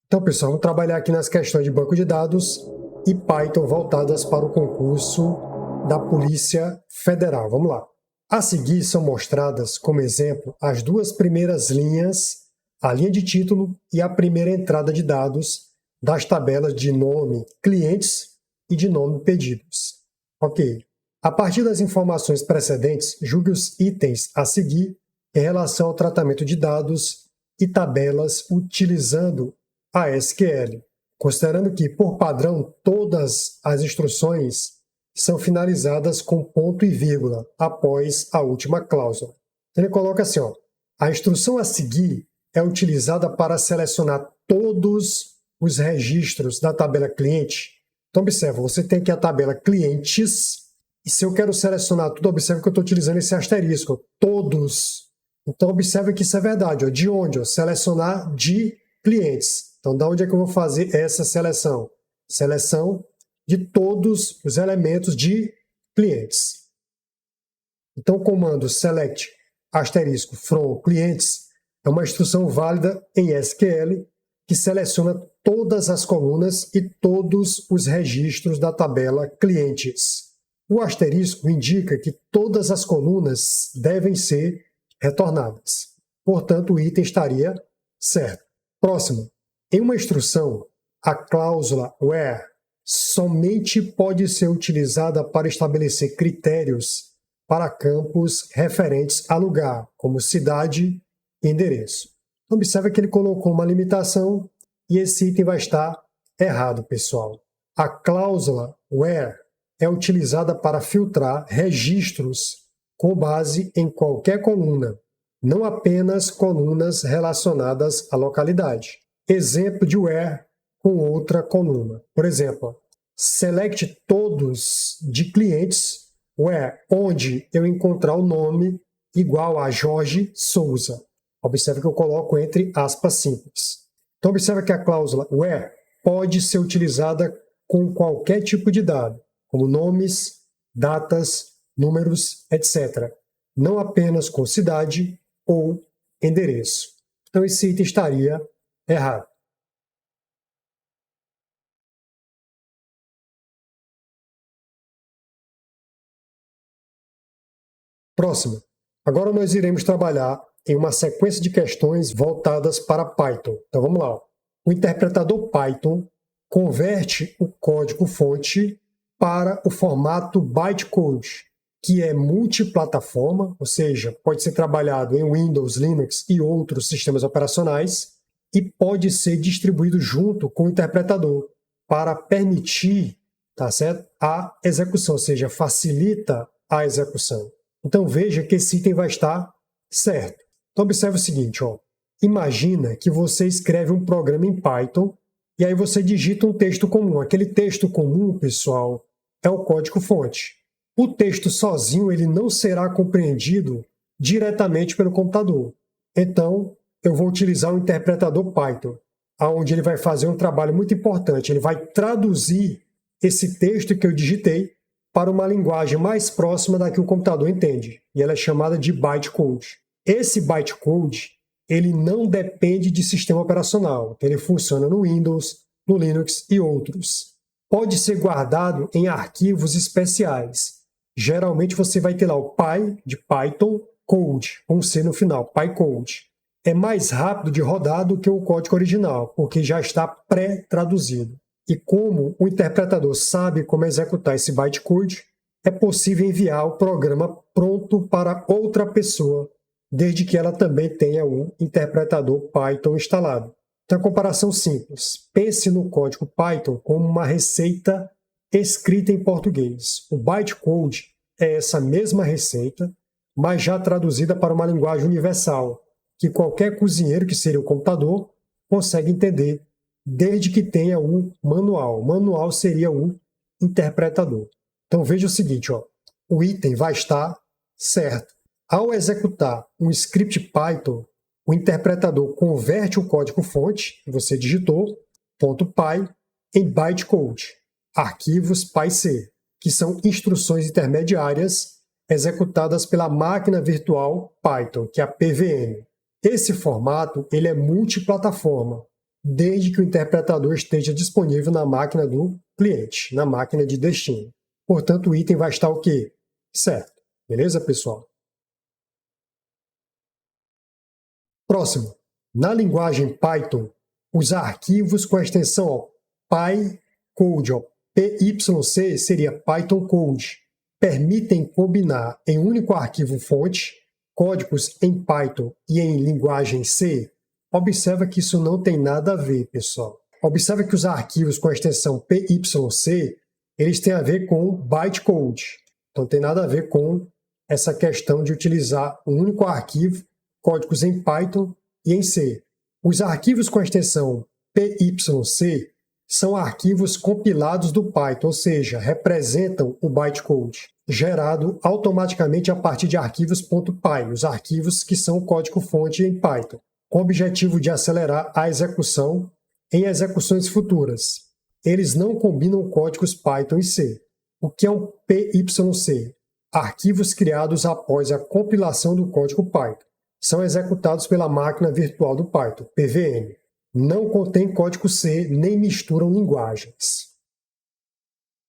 Então, pessoal, vamos trabalhar aqui nas questões de banco de dados e Python voltadas para o concurso da Polícia Federal. Vamos lá. A seguir são mostradas como exemplo as duas primeiras linhas, a linha de título e a primeira entrada de dados das tabelas de nome clientes e de nome pedidos. Ok. A partir das informações precedentes, julgue os itens a seguir em relação ao tratamento de dados e tabelas utilizando a SQL, considerando que, por padrão, todas as instruções são finalizadas com ponto e vírgula após a última cláusula. Então ele coloca assim, ó, a instrução a seguir é utilizada para selecionar todos os registros da tabela cliente. Então observa, você tem aqui a tabela clientes, e se eu quero selecionar tudo, observa que eu estou utilizando esse asterisco, todos. Então observa que isso é verdade, ó, de onde? Ó, selecionar de clientes. Então, da onde é que eu vou fazer essa seleção? Seleção de todos os elementos de clientes. Então, o comando select asterisco from clientes é uma instrução válida em SQL que seleciona todas as colunas e todos os registros da tabela clientes. O asterisco indica que todas as colunas devem ser retornadas. Portanto, o item estaria certo. Próximo. Em uma instrução, a cláusula where somente pode ser utilizada para estabelecer critérios para campos referentes a lugar, como cidade e endereço. Observe que ele colocou uma limitação e esse item vai estar errado, pessoal. A cláusula where é utilizada para filtrar registros com base em qualquer coluna, não apenas colunas relacionadas à localidade. Exemplo de where com outra coluna. Por exemplo, select todos de clientes, where, onde eu encontrar o nome igual a Jorge Souza. Observe que eu coloco entre aspas simples. Então, observe que a cláusula where pode ser utilizada com qualquer tipo de dado, como nomes, datas, números, etc. Não apenas com cidade ou endereço. Então, esse item estaria errado. Próximo. Agora nós iremos trabalhar em uma sequência de questões voltadas para Python. Então vamos lá. O interpretador Python converte o código-fonte para o formato bytecode, que é multiplataforma, ou seja, pode ser trabalhado em Windows, Linux e outros sistemas operacionais, e pode ser distribuído junto com o interpretador para permitir, tá certo, a execução, ou seja, facilita a execução. Então veja que esse item vai estar certo. Então observe o seguinte, ó. Imagina que você escreve um programa em Python e aí você digita um texto comum. Aquele texto comum, pessoal, é o código-fonte. O texto sozinho ele não será compreendido diretamente pelo computador. Então, eu vou utilizar o interpretador Python, onde ele vai fazer um trabalho muito importante. Ele vai traduzir esse texto que eu digitei para uma linguagem mais próxima da que o computador entende, e ela é chamada de bytecode. Esse bytecode ele não depende de sistema operacional, então ele funciona no Windows, no Linux e outros. Pode ser guardado em arquivos especiais. Geralmente você vai ter lá o Py de Python Code, com C no final, PyCode. É mais rápido de rodar do que o código original, porque já está pré-traduzido. E como o interpretador sabe como executar esse bytecode, é possível enviar o programa pronto para outra pessoa, desde que ela também tenha um interpretador Python instalado. Então, a comparação simples. Pense no código Python como uma receita escrita em português. O bytecode é essa mesma receita, mas já traduzida para uma linguagem universal, que qualquer cozinheiro, que seria o computador, consegue entender, desde que tenha um manual. O manual seria o interpretador. Então veja o seguinte, ó, o item vai estar certo. Ao executar um script Python, o interpretador converte o código-fonte, que você digitou, .py, em bytecode, arquivos PyC, que são instruções intermediárias executadas pela máquina virtual Python, que é a PVM. Esse formato ele é multiplataforma. desde que o interpretador esteja disponível na máquina do cliente, na máquina de destino. Portanto, o item vai estar o quê? Certo. Beleza, pessoal? Próximo. Na linguagem Python, os arquivos com a extensão PyCode, PYC seria Python Code, permitem combinar em um único arquivo fonte códigos em Python e em linguagem C. Observa que isso não tem nada a ver, pessoal. Observa que os arquivos com a extensão PYC, eles têm a ver com bytecode. Então, tem nada a ver com essa questão de utilizar um único arquivo, códigos em Python e em C. Os arquivos com a extensão PYC são arquivos compilados do Python, ou seja, representam o bytecode, gerado automaticamente a partir de arquivos .py, os arquivos que são o código-fonte em Python, com o objetivo de acelerar a execução em execuções futuras. Eles não combinam códigos Python e C. O que é um PYC? Arquivos criados após a compilação do código Python. São executados pela máquina virtual do Python, PVM. Não contém código C, nem misturam linguagens.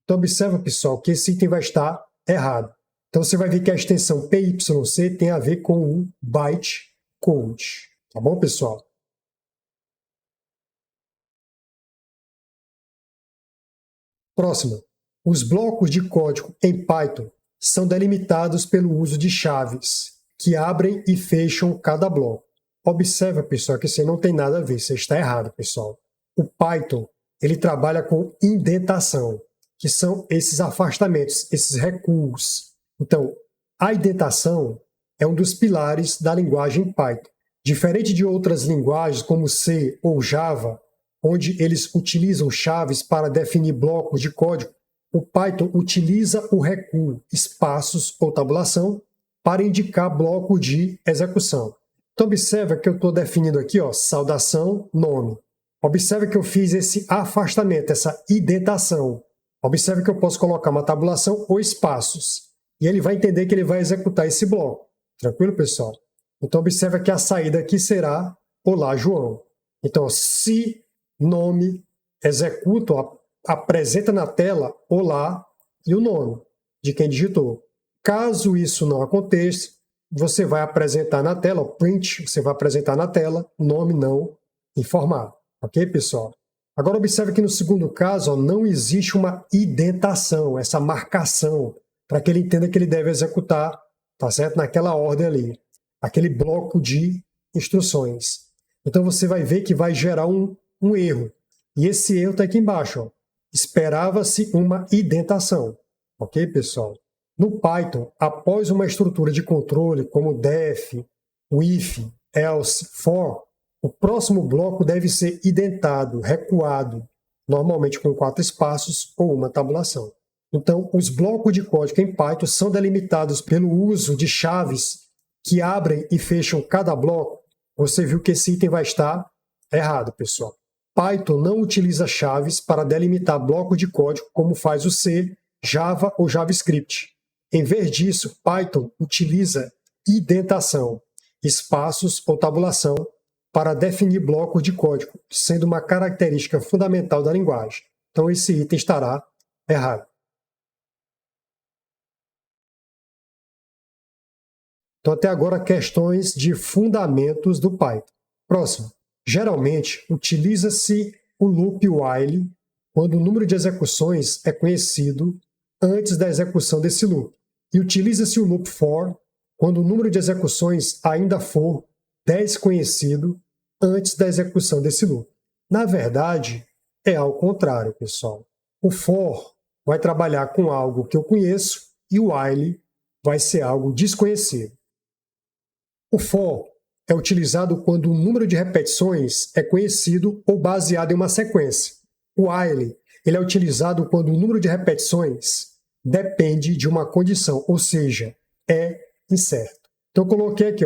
Então, observa, pessoal, que esse item vai estar errado. Então, você vai ver que a extensão PYC tem a ver com o bytecode. Tá bom, pessoal? Próximo. Os blocos de código em Python são delimitados pelo uso de chaves, que abrem e fecham cada bloco. Observa, pessoal, que isso não tem nada a ver, isso está errado, pessoal. O Python, ele trabalha com indentação, que são esses afastamentos, esses recuos. Então, a indentação é um dos pilares da linguagem Python. Diferente de outras linguagens como C ou Java, onde eles utilizam chaves para definir blocos de código, o Python utiliza o recuo, espaços ou tabulação para indicar bloco de execução. Então, observa que eu estou definindo aqui, saudação, nome. Observa que eu fiz esse afastamento, essa indentação. Observa que eu posso colocar uma tabulação ou espaços. E ele vai entender que ele vai executar esse bloco. Tranquilo, pessoal? Então, observa que a saída aqui será Olá, João. Então, se nome executa, apresenta na tela Olá e o nome de quem digitou. Caso isso não aconteça, você vai apresentar na tela, print, você vai apresentar na tela, nome não informado. Ok, pessoal? Agora observe que no segundo caso, não existe uma indentação, essa marcação, para que ele entenda que ele deve executar, tá certo? Naquela ordem ali, aquele bloco de instruções. Então você vai ver que vai gerar um erro. E esse erro está aqui embaixo. Esperava-se uma indentação. Ok, pessoal? No Python, após uma estrutura de controle como def, if, else, for, o próximo bloco deve ser indentado, recuado, normalmente com 4 espaços ou uma tabulação. Então, os blocos de código em Python são delimitados pelo uso de chaves que abrem e fecham cada bloco. Você viu que esse item vai estar errado, pessoal. Python não utiliza chaves para delimitar bloco de código como faz o C, Java ou JavaScript. Em vez disso, Python utiliza indentação, espaços ou tabulação para definir blocos de código, sendo uma característica fundamental da linguagem. Então, esse item estará errado. Então, até agora, questões de fundamentos do Python. Próximo. Geralmente, utiliza-se o loop while quando o número de execuções é conhecido antes da execução desse loop. E utiliza-se o loop for quando o número de execuções ainda for desconhecido antes da execução desse loop. Na verdade, é ao contrário, pessoal. O for vai trabalhar com algo que eu conheço e o while vai ser algo desconhecido. O for é utilizado quando o número de repetições é conhecido ou baseado em uma sequência. O while ele é utilizado quando o número de repetições depende de uma condição, ou seja, é incerto. Então, eu coloquei aqui,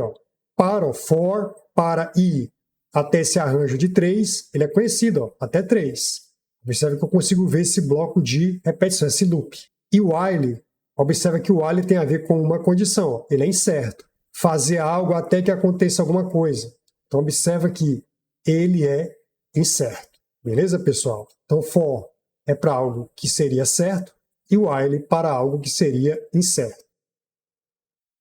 para o for, para i, até esse arranjo de 3, ele é conhecido, até 3. Observe que eu consigo ver esse bloco de repetição, esse loop. E o while, observe que o while tem a ver com uma condição, ele é incerto. Fazer algo até que aconteça alguma coisa. Então, observa que ele é incerto. Beleza, pessoal? Então, for é para algo que seria certo e while para algo que seria incerto.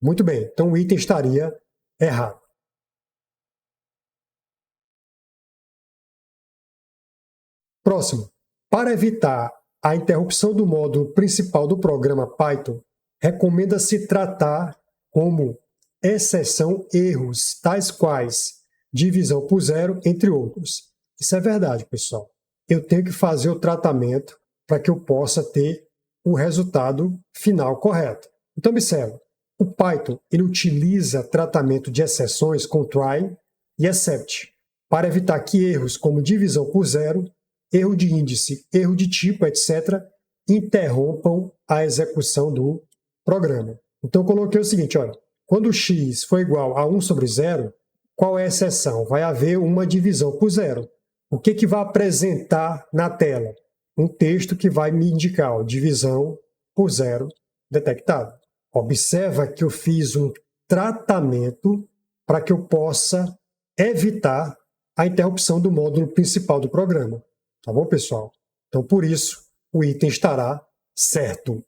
Muito bem, então o item estaria errado. Próximo. Para evitar a interrupção do módulo principal do programa Python, recomenda-se tratar como exceção erros, tais quais divisão por zero, entre outros. Isso é verdade, pessoal. Eu tenho que fazer o tratamento para que eu possa ter o resultado final correto. Então, observa. O Python ele utiliza tratamento de exceções com try e except para evitar que erros como divisão por zero, erro de índice, erro de tipo, etc., interrompam a execução do programa. Então, eu coloquei o seguinte, olha, quando x for igual a 1 sobre 0, qual é a exceção? Vai haver uma divisão por zero. O que vai apresentar na tela? Um texto que vai me indicar, ó, divisão por zero detectado. Observa que eu fiz um tratamento para que eu possa evitar a interrupção do módulo principal do programa. Tá bom, pessoal? Então, por isso, o item estará certo.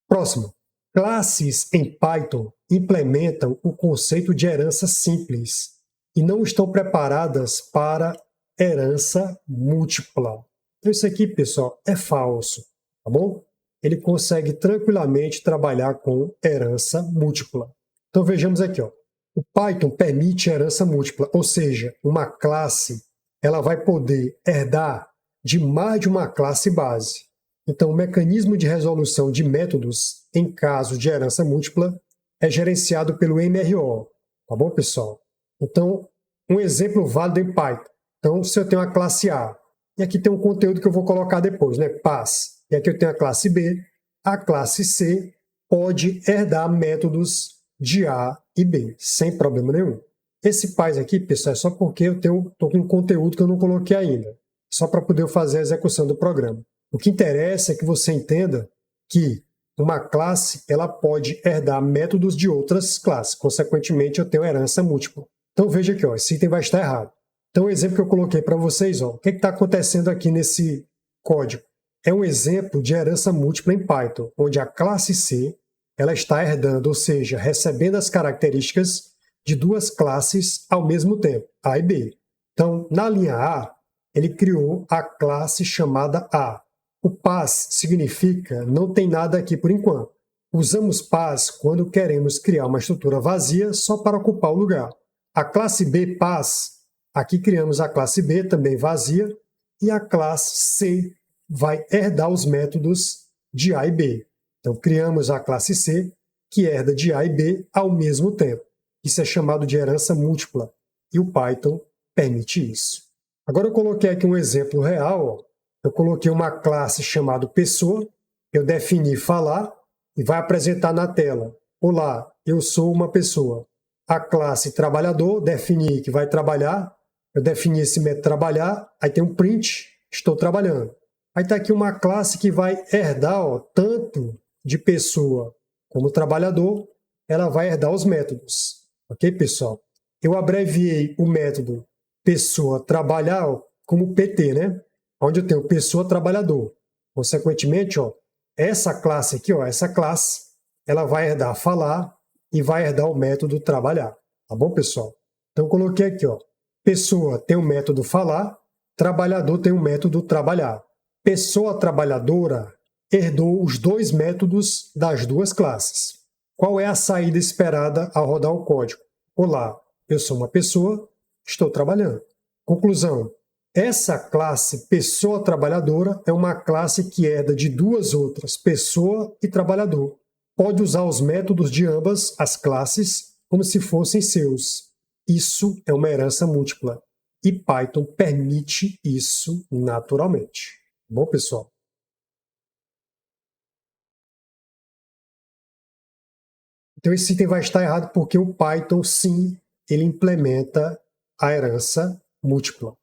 Próximo. Classes em Python implementam o conceito de herança simples e não estão preparadas para herança múltipla. Então, isso aqui, pessoal, é falso, tá bom? Ele consegue tranquilamente trabalhar com herança múltipla. Então, vejamos aqui, ó. O Python permite herança múltipla, ou seja, uma classe ela vai poder herdar de mais de uma classe base. Então, o mecanismo de resolução de métodos em caso de herança múltipla é gerenciado pelo MRO. Tá bom, pessoal? Então, um exemplo válido em Python. Então, se eu tenho a classe A, e aqui tem um conteúdo que eu vou colocar depois, né? Pass. E aqui eu tenho a classe B. A classe C pode herdar métodos de A e B, sem problema nenhum. Esse pass aqui, pessoal, é só porque eu estou com um conteúdo que eu não coloquei ainda. Só para poder fazer a execução do programa. O que interessa é que você entenda que uma classe ela pode herdar métodos de outras classes. Consequentemente, eu tenho herança múltipla. Então, veja aqui, ó, esse item vai estar errado. Então, o exemplo que eu coloquei para vocês, ó, o que está acontecendo aqui nesse código? É um exemplo de herança múltipla em Python, onde a classe C ela está herdando, ou seja, recebendo as características de duas classes ao mesmo tempo, A e B. Então, na linha A, ele criou a classe chamada A. O pass significa não tem nada aqui por enquanto. Usamos pass quando queremos criar uma estrutura vazia só para ocupar o lugar. A classe B pass, aqui criamos a classe B também vazia, e a classe C vai herdar os métodos de A e B. Então, criamos a classe C, que herda de A e B ao mesmo tempo. Isso é chamado de herança múltipla, e o Python permite isso. Agora eu coloquei aqui um exemplo real. Ó. Eu coloquei uma classe chamada pessoa, eu defini falar e vai apresentar na tela. Olá, eu sou uma pessoa. A classe trabalhador, defini que vai trabalhar, eu defini esse método trabalhar, aí tem um print, estou trabalhando. Aí está aqui uma classe que vai herdar, ó, tanto de pessoa como trabalhador, ela vai herdar os métodos. Ok, pessoal? Eu abreviei o método pessoa trabalhar ó, como PT, né? Onde eu tenho pessoa trabalhador. Consequentemente, ó, essa classe aqui, ó, essa classe, ela vai herdar falar e vai herdar o método trabalhar. Tá bom, pessoal? Então, eu coloquei aqui, ó, pessoa tem o método falar, trabalhador tem o método trabalhar. Pessoa trabalhadora herdou os dois métodos das duas classes. Qual é a saída esperada ao rodar o código? Olá, eu sou uma pessoa, estou trabalhando. Conclusão. Essa classe pessoa trabalhadora é uma classe que herda de duas outras, pessoa e trabalhador. Pode usar os métodos de ambas as classes como se fossem seus. Isso é uma herança múltipla. E Python permite isso naturalmente. Bom, pessoal? Então esse item vai estar errado porque o Python, sim, ele implementa a herança múltipla.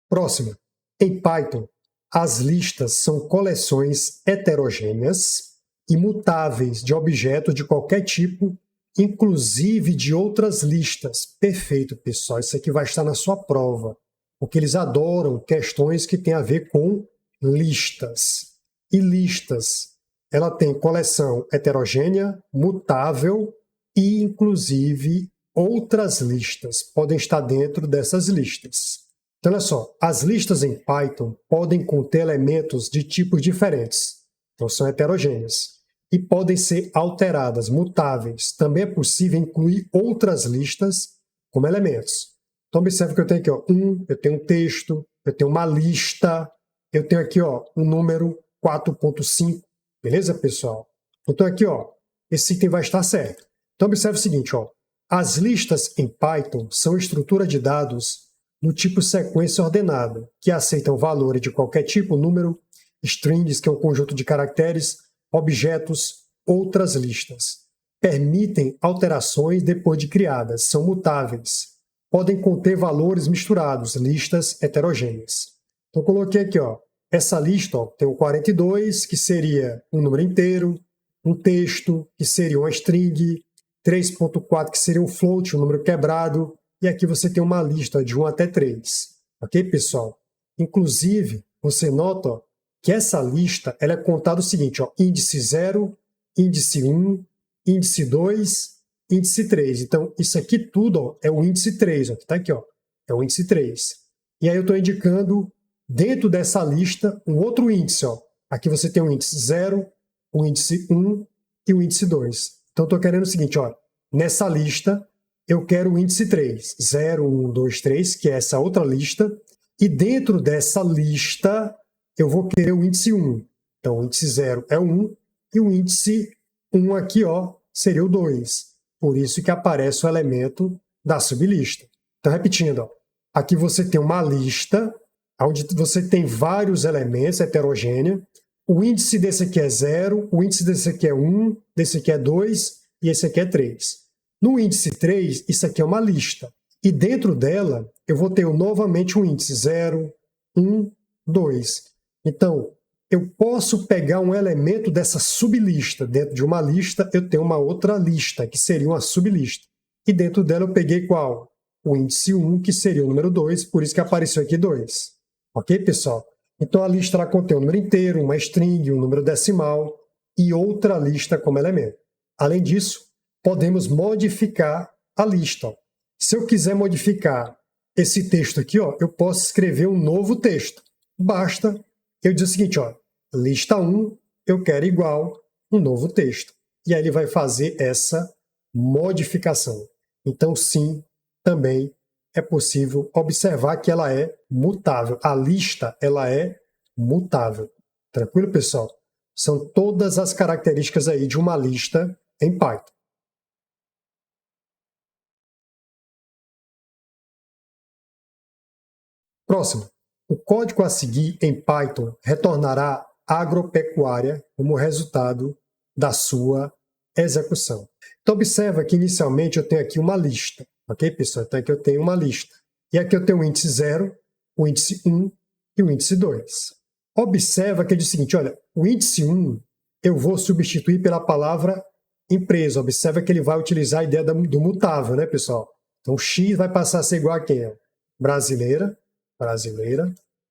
Próxima. Em Python, as listas são coleções heterogêneas imutáveis de objetos de qualquer tipo, inclusive de outras listas. Perfeito, pessoal. Isso aqui vai estar na sua prova, porque eles adoram questões que têm a ver com listas. E listas, ela tem coleção heterogênea, mutável e, inclusive, outras listas podem estar dentro dessas listas. Então, olha só, as listas em Python podem conter elementos de tipos diferentes, então são heterogêneas, e podem ser alteradas, mutáveis. Também é possível incluir outras listas como elementos. Então, observe que eu tenho aqui ó, eu tenho um texto, eu tenho uma lista, eu tenho aqui ó, um número 4.5, beleza, pessoal? Então, aqui, ó, esse item vai estar certo. Então, observe o seguinte, ó, as listas em Python são estruturas de dados no tipo sequência ordenada, que aceitam valores de qualquer tipo, número, strings, que é um conjunto de caracteres, objetos, outras listas. Permitem alterações depois de criadas, são mutáveis. Podem conter valores misturados, listas heterogêneas. Então, coloquei aqui, ó, essa lista ó, tem o 42, que seria um número inteiro, um texto, que seria uma string, 3.4, que seria um float, um número quebrado, e aqui você tem uma lista de 1 até 3. Ok, pessoal? Inclusive, você nota ó, que essa lista ela é contada o seguinte, ó, índice 0, índice 1, índice 2, índice 3. Então, isso aqui tudo ó, é o índice 3, ó, que está aqui, ó, é o índice 3. E aí eu estou indicando, dentro dessa lista, um outro índice. Ó. Aqui você tem o índice 0, o índice 1 e o índice 2. Então, estou querendo o seguinte, ó, nessa lista, eu quero o índice 3, 0, 1, 2, 3, que é essa outra lista, e dentro dessa lista eu vou querer o índice 1. Então, o índice 0 é o 1, e o índice 1 aqui ó, seria o 2. Por isso que aparece o elemento da sublista. Então, repetindo, ó, aqui você tem uma lista, onde você tem vários elementos heterogêneos. O índice desse aqui é 0, o índice desse aqui é 1, desse aqui é 2 e esse aqui é 3. No índice 3, isso aqui é uma lista. E dentro dela, eu vou ter novamente um índice 0, 1, 2. Então, eu posso pegar um elemento dessa sublista. Dentro de uma lista, eu tenho uma outra lista, que seria uma sublista. E dentro dela eu peguei qual? O índice 1, que seria o número 2, por isso que apareceu aqui 2. Ok, pessoal? Então, a lista ela contém um número inteiro, uma string, um número decimal e outra lista como elemento. Além disso, podemos modificar a lista. Ó. Se eu quiser modificar esse texto aqui, ó, eu posso escrever um novo texto. Basta eu dizer o seguinte, ó, lista 1, eu quero igual um novo texto. E aí ele vai fazer essa modificação. Então, sim, também é possível observar que ela é mutável. A lista, ela é mutável. Tranquilo, pessoal? São todas as características aí de uma lista em Python. Próximo. O código a seguir em Python retornará agropecuária como resultado da sua execução. Então, observa que inicialmente eu tenho aqui uma lista. Ok, pessoal? Então, aqui eu tenho uma lista. E aqui eu tenho o índice 0, o índice 1 e o índice 2. Observa que ele diz o seguinte, olha, o índice 1 eu vou substituir pela palavra empresa. Observa que ele vai utilizar a ideia do mutável, né, pessoal? Então, X vai passar a ser igual a quem? Brasileira.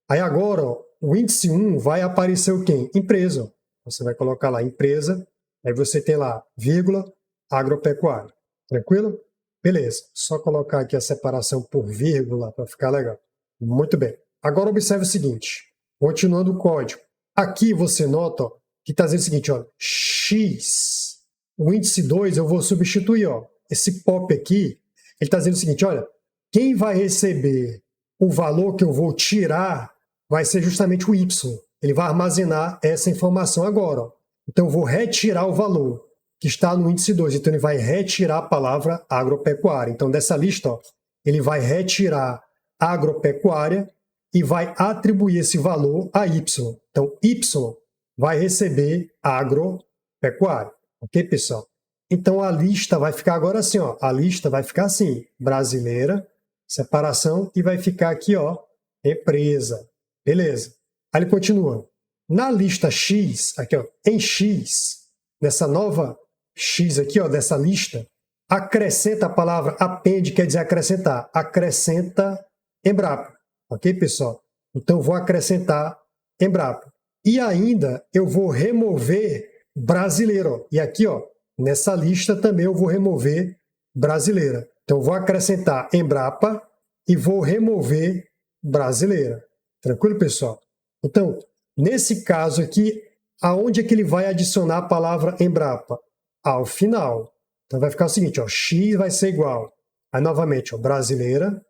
Aí agora, ó, o índice 1 vai aparecer o quê? Empresa. Você vai colocar lá empresa, aí você tem lá, vírgula, agropecuária. Tranquilo? Beleza. Só colocar aqui a separação por vírgula para ficar legal. Muito bem. Agora observe o seguinte, continuando o código. Aqui você nota ó, que está dizendo o seguinte, ó, X, o índice 2 eu vou substituir. Ó, esse pop aqui, ele está dizendo o seguinte, olha, quem vai receber o valor que eu vou tirar vai ser justamente o Y. Ele vai armazenar essa informação agora. Ó. Então, eu vou retirar o valor que está no índice 2. Então, ele vai retirar a palavra agropecuária. Então, dessa lista, ó, ele vai retirar agropecuária e vai atribuir esse valor a Y. Então, Y vai receber agropecuária. Ok, pessoal? Então, a lista vai ficar agora assim. Ó, a lista vai ficar assim, brasileira, separação, e vai ficar aqui, ó, empresa. Beleza. Aí ele continua. Na lista X, aqui, ó, em X, nessa nova X aqui, ó, dessa lista, acrescenta a palavra append, quer dizer acrescentar. Acrescenta Embrapa. Ok, pessoal? Então, eu vou acrescentar Embrapa. E ainda eu vou remover brasileiro. E aqui, ó, nessa lista também eu vou remover brasileira. Então, eu vou acrescentar Embrapa e vou remover brasileira. Tranquilo, pessoal? Então, nesse caso aqui, aonde é que ele vai adicionar a palavra Embrapa? Ao final. Então, vai ficar o seguinte, ó, X vai ser igual. Aí, novamente, ó, brasileira,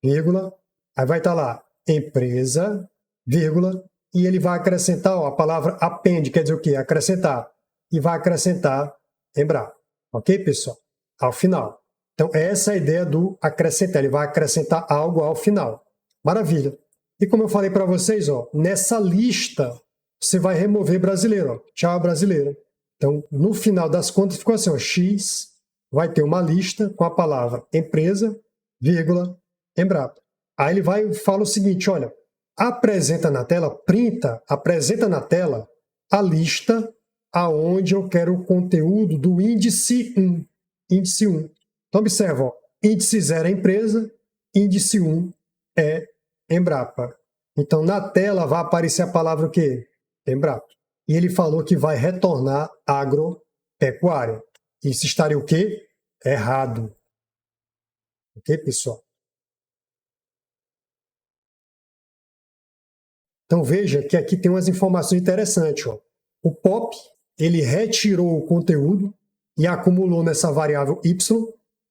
vírgula. Aí vai estar lá, empresa, vírgula. E ele vai acrescentar, ó, a palavra append, quer dizer o quê? Acrescentar. E vai acrescentar Embrapa. Ok, pessoal? Ao final. Então, essa é a ideia do acrescentar. Ele vai acrescentar algo ao final. Maravilha. E como eu falei para vocês, ó, nessa lista, você vai remover brasileiro. Ó. Tchau, brasileiro. Então, no final das contas, ficou assim, ó, X vai ter uma lista com a palavra empresa, vírgula, Embrapa. Aí ele vai e fala o seguinte, olha, apresenta na tela, apresenta na tela a lista aonde eu quero o conteúdo do índice 1. Índice 1. Então, observa, ó, índice 0 é empresa, índice 1 é Embrapa. Então, na tela vai aparecer a palavra o quê? Embrapa. E ele falou que vai retornar agropecuária. Isso estaria o quê? Errado. Ok, pessoal? Então, veja que aqui tem umas informações interessantes. Ó. O POP, ele retirou o conteúdo e acumulou nessa variável y.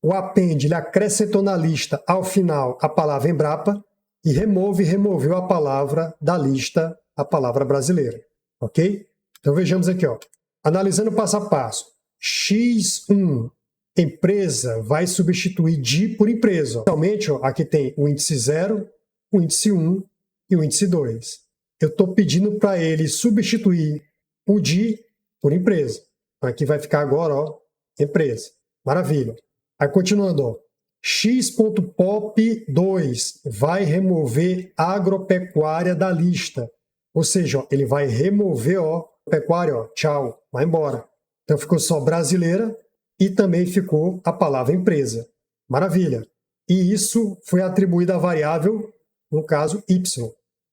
O append, ele acrescentou na lista, ao final, a palavra Embrapa e removeu a palavra da lista, a palavra brasileira. Ok? Então, vejamos aqui. Ó. Analisando passo a passo. X1, empresa, vai substituir de por empresa. Realmente, ó, aqui tem o índice 0, o índice 1 e o índice 2. Eu estou pedindo para ele substituir o de por empresa. Aqui vai ficar agora, ó, empresa. Maravilha. Aí continuando, ó, x.pop2 vai remover agropecuária da lista. Ou seja, ó, ele vai remover, ó, pecuária, ó, tchau, vai embora. Então ficou só brasileira e também ficou a palavra empresa. Maravilha. E isso foi atribuído à variável, no caso, y.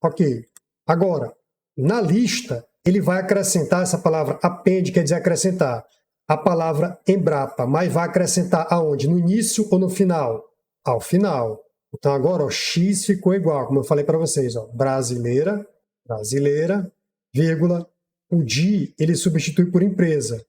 Ok. Agora, na lista, ele vai acrescentar essa palavra append, quer dizer acrescentar, a palavra Embrapa, mas vai acrescentar aonde? No início ou no final? Ao final. Então agora, ó, X ficou igual, como eu falei para vocês, ó, brasileira, vírgula, o de ele substitui por empresa,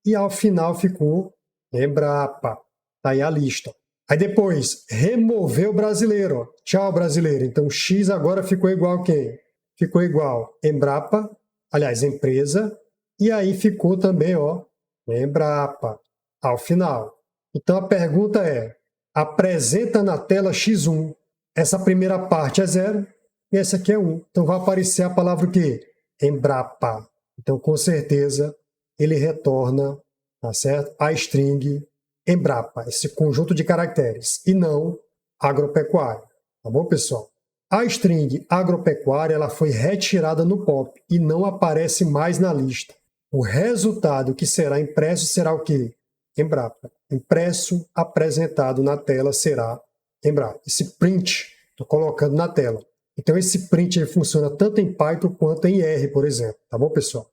e ao final ficou Embrapa. Tá aí a lista. Aí depois, removeu brasileiro. Ó. Tchau, brasileiro. Então, X agora ficou igual a quem? Ficou igual Embrapa, aliás, empresa, e aí ficou também, ó, Embrapa, ao final. Então, a pergunta é, apresenta na tela X1. Essa primeira parte é 0 e essa aqui é 1. Então, vai aparecer a palavra o quê? Embrapa. Então, com certeza, ele retorna, tá certo? A string Embrapa, esse conjunto de caracteres, e não agropecuária. Tá bom, pessoal? A string agropecuária ela foi retirada no POP e não aparece mais na lista. O resultado que será impresso será o quê? Embrapa. Impresso, apresentado na tela será Embrapa. Esse print, estou colocando na tela. Então, esse print ele funciona tanto em Python quanto em R, por exemplo. Tá bom, pessoal?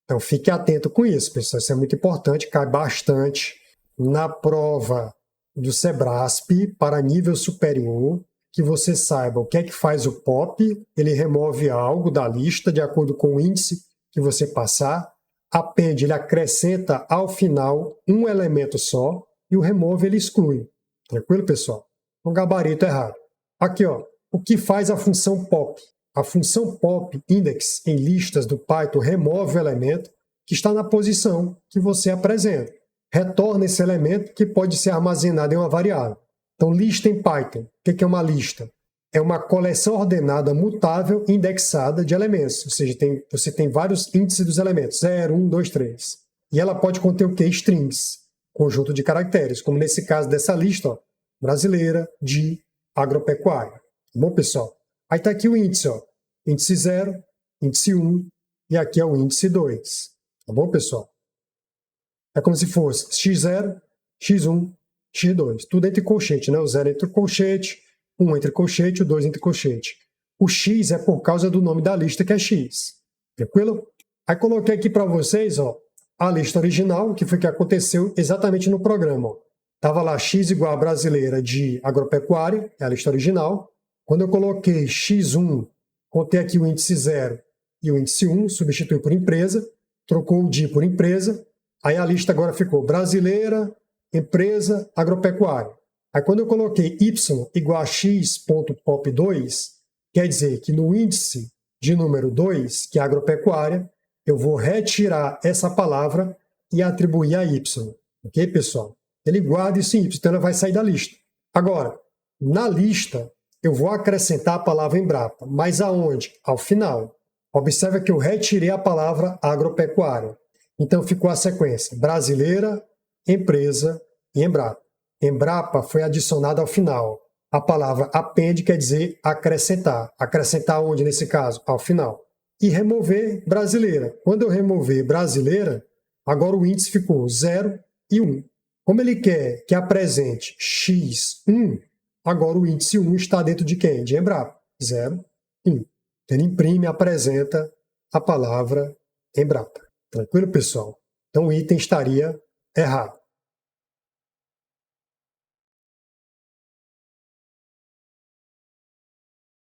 Então, fique atento com isso, pessoal. Isso é muito importante, cai bastante na prova do SEBRASP para nível superior, que você saiba o que é que faz o POP, ele remove algo da lista de acordo com o índice que você passar, append, ele acrescenta ao final um elemento só, e o remove ele exclui. Tranquilo, pessoal? O gabarito errado. Aqui, ó, o que faz a função POP? A função POP index em listas do Python remove o elemento que está na posição que você apresenta. Retorna esse elemento que pode ser armazenado em uma variável. Então, lista em Python. O que é uma lista? É uma coleção ordenada mutável indexada de elementos. Ou seja, você tem vários índices dos elementos. 0, 1, 2, 3. E ela pode conter o quê? Strings. Conjunto de caracteres. Como nesse caso dessa lista, ó, brasileira, de agropecuária. Tá bom, pessoal? Aí está aqui o índice, ó, índice 0, índice 1 e aqui é o índice 2. Tá bom, pessoal? É como se fosse x0, x1, x2. Tudo entre colchete, né? O 0 entre colchete, 1 entre colchete, o 2 entre colchete. O x é por causa do nome da lista, que é x. Tranquilo? Aí coloquei aqui para vocês, ó, a lista original, que foi o que aconteceu exatamente no programa. Estava lá x igual a brasileira de agropecuária, é a lista original. Quando eu coloquei x1, contei aqui o índice 0 e o índice 1, substitui por empresa, trocou o de por empresa, aí a lista agora ficou brasileira, empresa, agropecuária. Aí quando eu coloquei y igual a x.pop2, quer dizer que no índice de número 2, que é agropecuária, eu vou retirar essa palavra e atribuir a y. Ok, pessoal? Ele guarda isso em y, então ela vai sair da lista. Agora, na lista, eu vou acrescentar a palavra Embrapa, mas aonde? Ao final. Observa que eu retirei a palavra agropecuária. Então ficou a sequência brasileira, empresa e Embrapa. Embrapa foi adicionada ao final. A palavra append quer dizer acrescentar. Acrescentar onde nesse caso? Ao final. E remover brasileira. Quando eu remover brasileira, agora o índice ficou 0 e 1. Como ele quer que apresente x1, agora o índice 1 está dentro de quem? De Embrapa. 0, 1. Então ele imprime e apresenta a palavra Embrapa. Tranquilo, pessoal? Então o item estaria errado.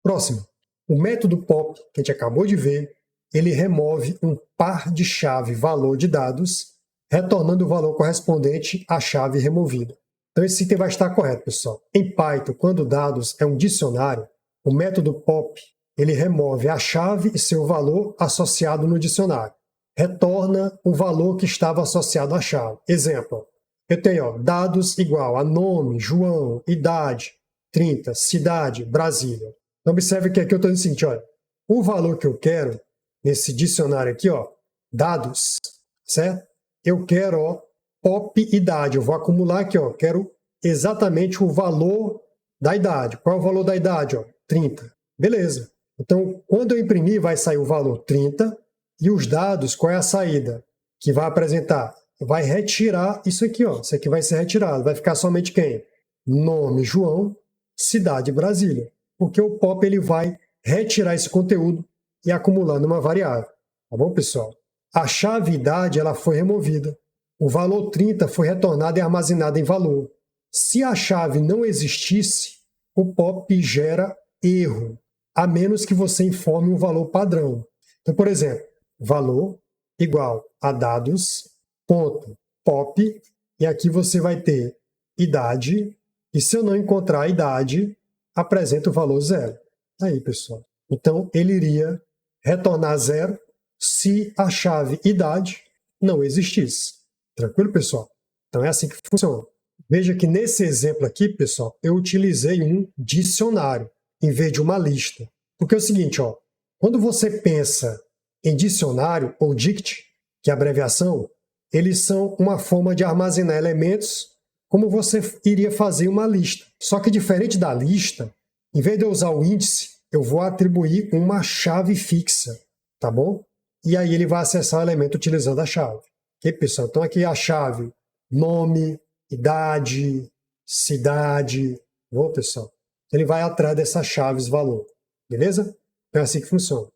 Próximo. O método POP, que a gente acabou de ver, ele remove um par de chave valor de dados, retornando o valor correspondente à chave removida. Então esse item vai estar correto, pessoal. Em Python, quando dados é um dicionário, o método POP ele remove a chave e seu valor associado no dicionário. Retorna o valor que estava associado à chave. Exemplo, eu tenho dados igual a nome, João, idade, 30, cidade, Brasília. Então, observe que aqui eu estou dizendo o seguinte, olha, o valor que eu quero nesse dicionário aqui, ó, dados, certo? Eu quero, ó, pop idade. Eu vou acumular aqui, ó, quero exatamente o valor da idade. Qual é o valor da idade? Ó? 30. Beleza. Então, quando eu imprimir, vai sair o valor 30 e os dados, qual é a saída? Que vai apresentar? Vai retirar isso aqui, ó. Isso aqui vai ser retirado. Vai ficar somente quem? Nome, João, cidade, Brasília. Porque o POP ele vai retirar esse conteúdo e acumular numa variável. Tá bom, pessoal? A chave idade ela foi removida. O valor 30 foi retornado e armazenado em valor. Se a chave não existisse, o POP gera erro, a menos que você informe um valor padrão. Então, por exemplo, valor igual a dados, ponto, POP, e aqui você vai ter idade, e se eu não encontrar a idade, apresenta o valor 0. Aí, pessoal. Então, ele iria retornar 0 se a chave idade não existisse. Tranquilo, pessoal? Então, é assim que funciona. Veja que nesse exemplo aqui, pessoal, eu utilizei um dicionário em vez de uma lista. Porque é o seguinte, ó, quando você pensa em dicionário ou dict, que é a abreviação, eles são uma forma de armazenar elementos como você iria fazer uma lista. Só que diferente da lista, em vez de eu usar o índice, eu vou atribuir uma chave fixa, tá bom? E aí ele vai acessar o elemento utilizando a chave. Ok, pessoal? Então aqui a chave, nome, idade, cidade, bom, pessoal? Ele vai atrás dessas chaves valor, beleza? Então é assim que funciona.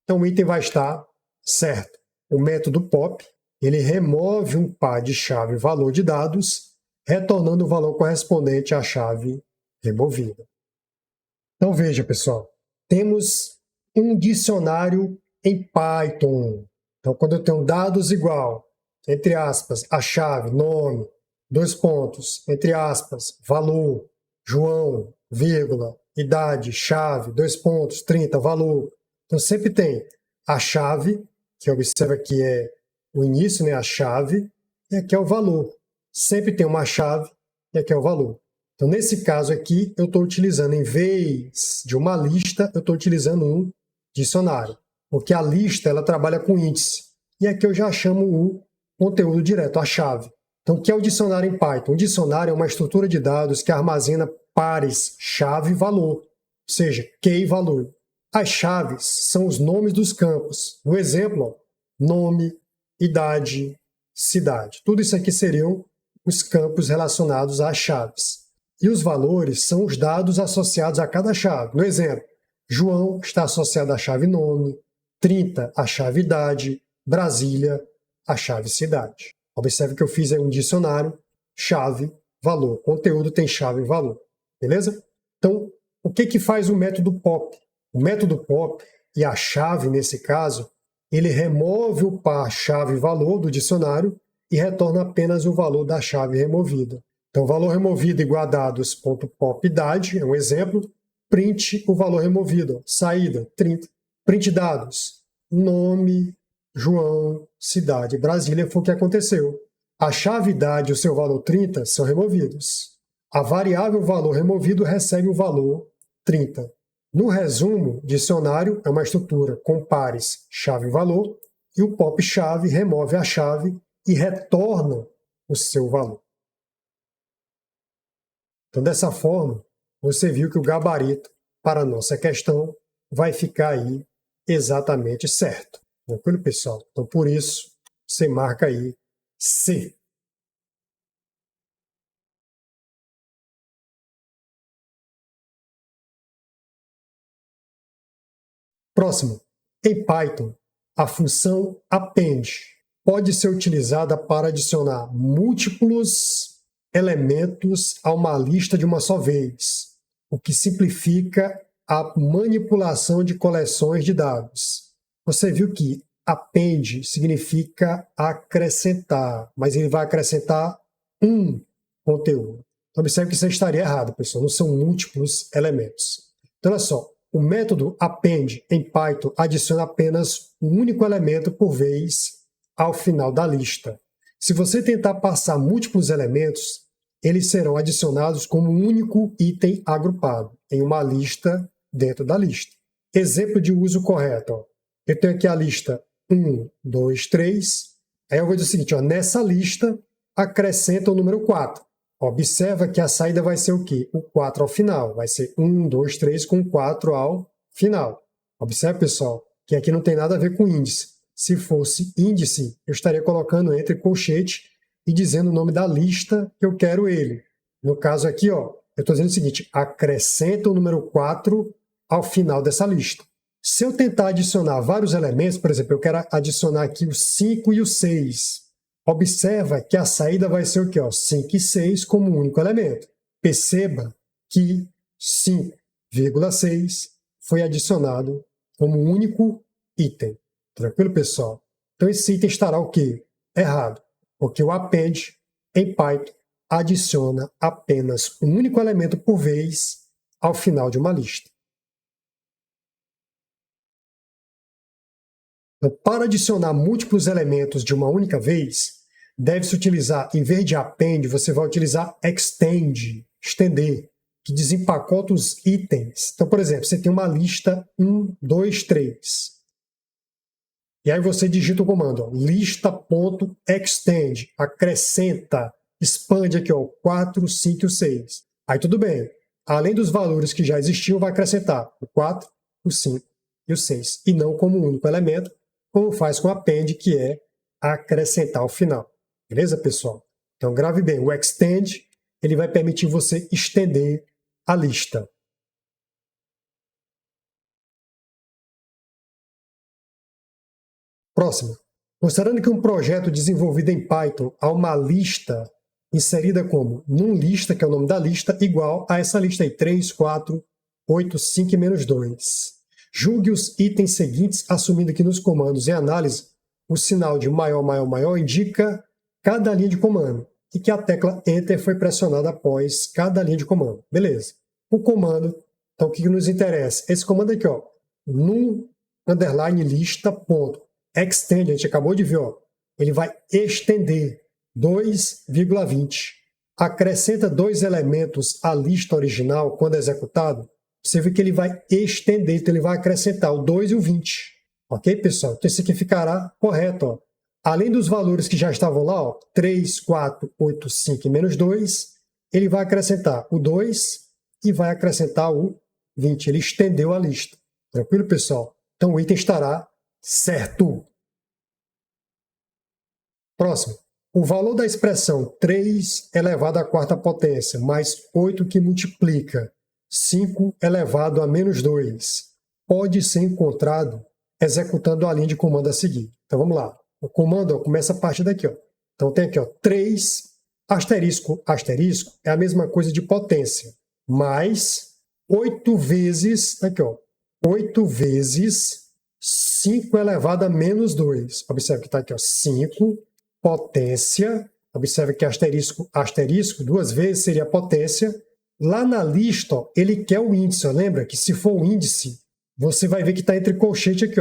Então o item vai estar certo. O método POP, ele remove um par de chave valor de dados, retornando o valor correspondente à chave removida. Então veja, pessoal, temos um dicionário em Python. Então quando eu tenho dados igual, entre aspas, a chave, nome, dois pontos, entre aspas, valor, João, vírgula, idade, chave, dois pontos, 30, valor. Então sempre tem a chave, que observa que é o início, né, a chave, e aqui é o valor. Sempre tem uma chave, e aqui é o valor. Então, nesse caso aqui, eu estou utilizando, em vez de uma lista, eu estou utilizando um dicionário. Porque a lista, ela trabalha com índice. E aqui eu já chamo o conteúdo direto, a chave. Então, o que é o dicionário em Python? O dicionário é uma estrutura de dados que armazena pares chave e valor. Ou seja, key e valor. As chaves são os nomes dos campos. No exemplo, ó, nome, idade, cidade. Tudo isso aqui seriam os campos relacionados às chaves. E os valores são os dados associados a cada chave. No exemplo, João está associado à chave nome, 30 à chave idade, Brasília à chave cidade. Observe que eu fiz aí um dicionário, chave, valor. Conteúdo tem chave e valor. Beleza? Então, o que faz o método POP? O método POP e a chave, nesse caso, ele remove o par chave-valor do dicionário e retorna apenas o valor da chave removida. Então, valor removido igual a dados.pop idade, é um exemplo. Print o valor removido, saída, 30. Print dados, nome, João, cidade, Brasília, foi o que aconteceu. A chave idade e o seu valor 30 são removidos. A variável valor removido recebe o valor 30. No resumo, dicionário é uma estrutura com pares chave-valor e o pop-chave remove a chave e retorna o seu valor. Então, dessa forma, você viu que o gabarito para a nossa questão vai ficar aí exatamente certo. Tranquilo, pessoal? Então, por isso, você marca aí C. Próximo. Em Python, a função append pode ser utilizada para adicionar múltiplos elementos a uma lista de uma só vez, o que simplifica a manipulação de coleções de dados. Você viu que append significa acrescentar, mas ele vai acrescentar um conteúdo. Então, observe que isso estaria errado, pessoal, não são múltiplos elementos. Então, olha só, o método append em Python adiciona apenas um único elemento por vez ao final da lista. Se você tentar passar múltiplos elementos, eles serão adicionados como um único item agrupado em uma lista dentro da lista. Exemplo de uso correto. Ó. Eu tenho aqui a lista 1, 2, 3. Aí eu vou dizer o seguinte, ó, nessa lista acrescenta o número 4. Observa que a saída vai ser o quê? O 4 ao final. Vai ser 1, 2, 3 com 4 ao final. Observe, pessoal, que aqui não tem nada a ver com índice. Se fosse índice, eu estaria colocando entre colchete e dizendo o nome da lista que eu quero ele. No caso aqui, ó, eu estou dizendo o seguinte, acrescenta o número 4 ao final dessa lista. Se eu tentar adicionar vários elementos, por exemplo, eu quero adicionar aqui o 5 e o 6. Observa que a saída vai ser o quê? 5 e 6 como um único elemento. Perceba que 5,6 foi adicionado como um único item. Tranquilo, pessoal? Então esse item estará o quê? Errado, porque o append em Python adiciona apenas um único elemento por vez ao final de uma lista. Então, para adicionar múltiplos elementos de uma única vez, deve-se utilizar, em vez de append, você vai utilizar extend, estender, que desempacota os itens. Então, por exemplo, você tem uma lista 1, 2, 3. E aí você digita o comando, lista.extend, acrescenta, expande aqui, 4, 5 e 6. Aí tudo bem. Além dos valores que já existiam, vai acrescentar o 4, o 5 e o 6. E não como um único elemento, como faz com append, que é acrescentar ao final. Beleza, pessoal? Então, grave bem. O extend ele vai permitir você estender a lista. Próximo. Considerando que um projeto desenvolvido em Python há uma lista inserida como numLista, que é o nome da lista, igual a essa lista aí, 3, 4, 8, 5 e menos 2. Julgue os itens seguintes, assumindo que nos comandos em análise o sinal de maior, maior, maior indica cada linha de comando e que a tecla Enter foi pressionada após cada linha de comando. Beleza. O comando, então o que nos interessa? Esse comando aqui, num_lista.extend, a gente acabou de ver, ele vai estender 2,20. Acrescenta 2 elementos à lista original quando executado. Você vê que ele vai estender, então ele vai acrescentar o 2 e o 20. Ok, pessoal? Então isso aqui ficará correto. Além dos valores que já estavam lá, 3, 4, 8, 5 e menos 2, ele vai acrescentar o 2 e vai acrescentar o 20. Ele estendeu a lista. Tranquilo, pessoal? Então o item estará certo. Próximo. O valor da expressão 3 elevado à quarta potência mais 8 que multiplica 5 elevado a menos 2 pode ser encontrado executando a linha de comando a seguir. Então vamos lá. O comando começa a partir daqui. Então tem aqui 3 asterisco asterisco é a mesma coisa de potência, mais 8 vezes, aqui 8 vezes 5 elevado a menos 2. Observe que está aqui 5 potência, observe que asterisco, asterisco, duas vezes seria potência. Lá na lista, ele quer o índice, lembra que se for o índice, você vai ver que está entre colchete aqui,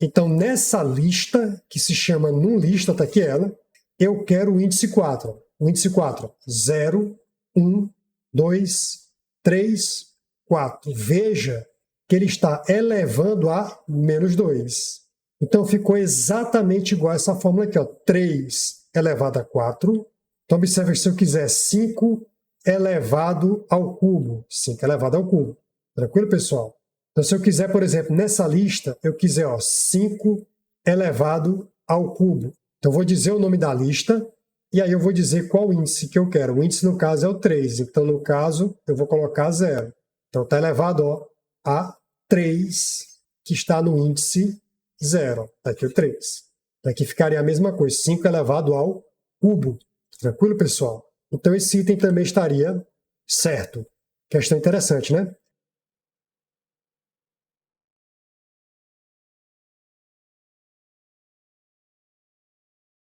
Então, nessa lista, que se chama numLista, está aqui ela, eu quero o índice 4. O índice 4, 0, 1, 2, 3, 4. Veja que ele está elevando a menos 2. Então, ficou exatamente igual a essa fórmula aqui, 3 elevado a 4. Então, observe que se eu quiser 5 elevado ao cubo. 5 elevado ao cubo. Tranquilo, pessoal? Então, se eu quiser, por exemplo, nessa lista, eu quiser 5 elevado ao cubo. Então, eu vou dizer o nome da lista e aí eu vou dizer qual índice que eu quero. O índice, no caso, é o 3. Então, no caso, eu vou colocar 0. Então, está elevado a 3, que está no índice 0. Está aqui o 3. Aqui ficaria a mesma coisa, 5 elevado ao cubo. Tranquilo, pessoal? Então, esse item também estaria certo. Questão interessante, né?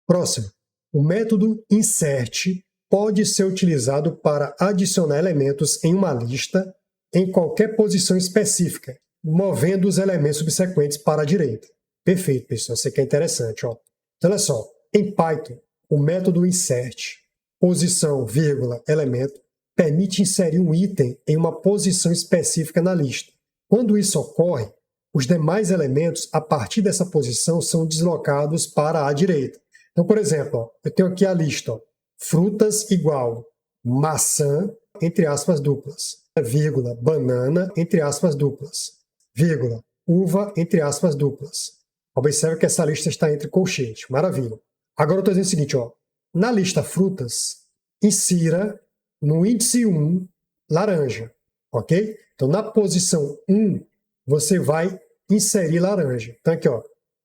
Próximo. O método insert pode ser utilizado para adicionar elementos em uma lista em qualquer posição específica, movendo os elementos subsequentes para a direita. Perfeito, pessoal. Isso aqui é interessante. Então, olha só. Em Python, o método insert, posição, vírgula, elemento, permite inserir um item em uma posição específica na lista. Quando isso ocorre, os demais elementos, a partir dessa posição, são deslocados para a direita. Então, por exemplo, eu tenho aqui a lista, frutas igual maçã, entre aspas, duplas, vírgula, banana, entre aspas, duplas, vírgula, uva, entre aspas, duplas. Observe que essa lista está entre colchetes. Maravilha. Agora eu estou dizendo o seguinte, na lista frutas, insira no índice 1, laranja, ok? Então, na posição 1, você vai inserir laranja. Então, aqui,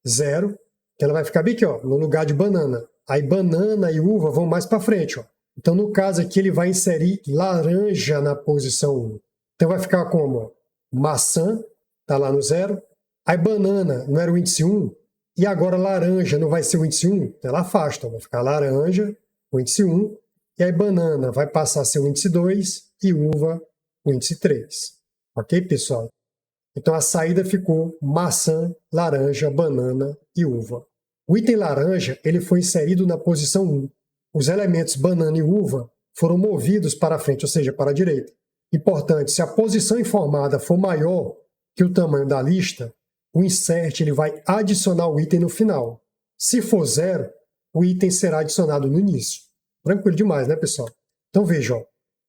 0, que ela vai ficar bem aqui, no lugar de banana. Aí banana e uva vão mais para frente. Então, no caso aqui, ele vai inserir laranja na posição 1. Então, vai ficar como? Maçã, está lá no 0. Aí banana não era o índice 1. E agora laranja não vai ser o índice 1. Então, ela afasta. Vai ficar laranja, o índice 1. E aí banana vai passar a ser o índice 2 e uva o índice 3. Ok, pessoal? Então, a saída ficou maçã, laranja, banana e uva. O item laranja ele foi inserido na posição 1. Os elementos banana e uva foram movidos para frente, ou seja, para a direita. Importante, se a posição informada for maior que o tamanho da lista, o insert ele vai adicionar o item no final. Se for 0, o item será adicionado no início. Tranquilo demais, né, pessoal? Então, veja,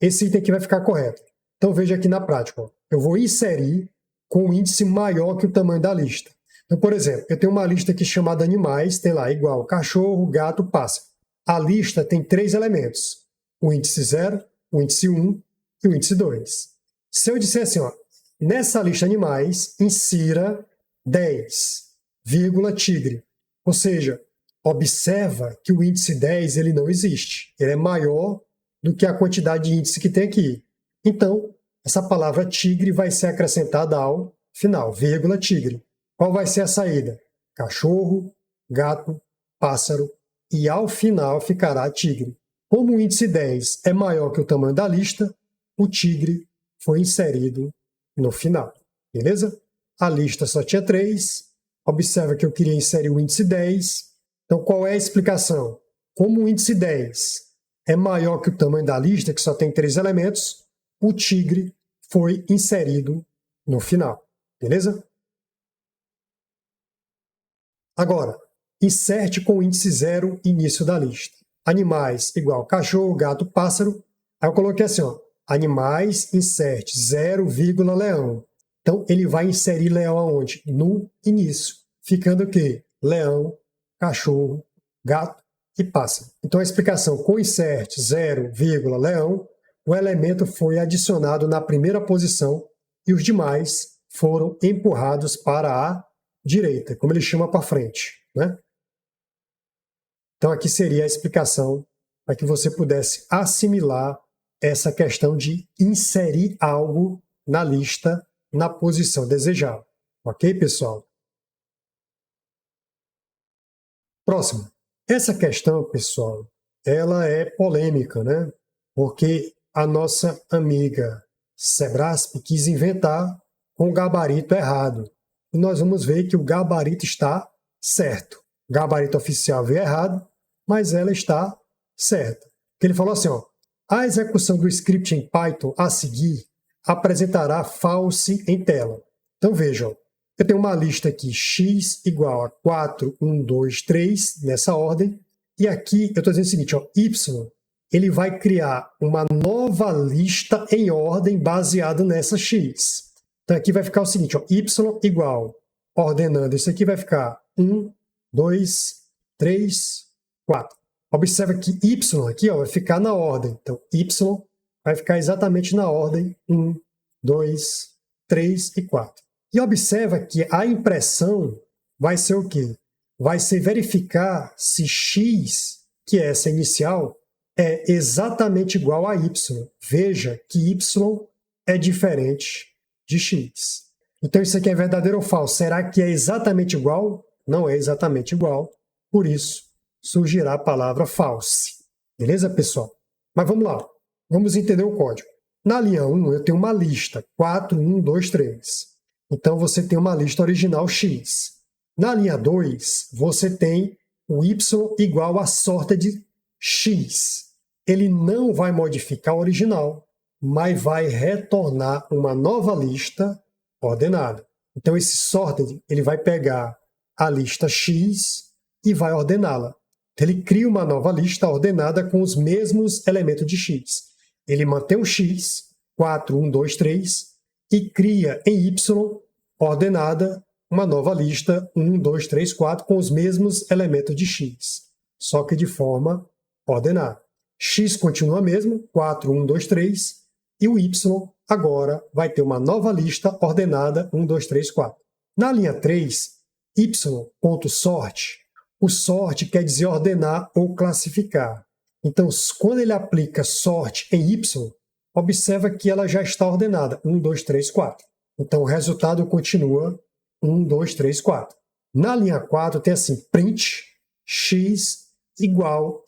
esse item aqui vai ficar correto. Então, veja aqui na prática. Eu vou inserir com um índice maior que o tamanho da lista. Então, por exemplo, eu tenho uma lista aqui chamada animais, tem lá igual cachorro, gato, pássaro. A lista tem 3 elementos, o índice 0, o índice 1 e o índice 2. Se eu disser assim, nessa lista animais, insira 10, vírgula, tigre. Ou seja, observa que o índice 10 ele não existe. Ele é maior do que a quantidade de índice que tem aqui. Então, essa palavra tigre vai ser acrescentada ao final, vírgula, tigre. Qual vai ser a saída? Cachorro, gato, pássaro e ao final ficará tigre. Como o índice 10 é maior que o tamanho da lista, o tigre foi inserido no final. Beleza? A lista só tinha 3. Observa que eu queria inserir o índice 10. Então, qual é a explicação? Como o índice 10 é maior que o tamanho da lista, que só tem 3 elementos, o tigre foi inserido no final. Beleza? Agora, inserte com o índice 0 início da lista. Animais igual cachorro, gato, pássaro. Aí eu coloquei assim, animais, insert 0, leão. Então, ele vai inserir leão aonde? No início. Ficando o quê? Leão, cachorro, gato e pássaro. Então, a explicação com insert 0, leão, o elemento foi adicionado na primeira posição e os demais foram empurrados para a direita, como ele chama para frente, né? Então, aqui seria a explicação para que você pudesse assimilar essa questão de inserir algo na lista na posição desejada. Ok, pessoal? Próximo. Essa questão, pessoal, ela é polêmica, né? Porque a nossa amiga Sebrasp quis inventar com o gabarito errado. E nós vamos ver que o gabarito está certo. O gabarito oficial veio errado, mas ela está certa. Porque ele falou assim, ó, a execução do script em Python a seguir apresentará false em tela. Então vejam, eu tenho uma lista aqui, x igual a 4, 1, 2, 3, nessa ordem. E aqui eu estou dizendo o seguinte, ó, y, ele vai criar uma nova lista em ordem baseada nessa x. Então aqui vai ficar o seguinte, ó, y igual, ordenando isso aqui vai ficar 1, 2, 3, 4. Observa que y aqui ó, vai ficar na ordem. Então y vai ficar exatamente na ordem 1, 2, 3 e 4. E observa que a impressão vai ser o quê? Vai ser verificar se x, que é essa inicial, é exatamente igual a y. Veja que y é diferente de x. Então isso aqui é verdadeiro ou falso? Será que é exatamente igual? Não é exatamente igual. Por isso, surgirá a palavra false. Beleza, pessoal? Mas vamos lá. Vamos entender o código. Na linha 1, eu tenho uma lista. 4, 1, 2, 3. Então, você tem uma lista original x. Na linha 2, você tem o y igual a sorte de x. Ele não vai modificar o original, mas vai retornar uma nova lista ordenada. Então, esse sorted, ele vai pegar a lista x e vai ordená-la. Ele cria uma nova lista ordenada com os mesmos elementos de x. Ele mantém o x, 4, 1, 2, 3, e cria em y ordenada uma nova lista 1, 2, 3, 4 com os mesmos elementos de x, só que de forma ordenada. X continua mesmo, 4, 1, 2, 3, e o y agora vai ter uma nova lista ordenada 1, 2, 3, 4. Na linha 3, y.sort, o sort quer dizer ordenar ou classificar. Então, quando ele aplica sort em y, observa que ela já está ordenada, 1, 2, 3, 4. Então, o resultado continua 1, 2, 3, 4. Na linha 4 tem assim, print x igual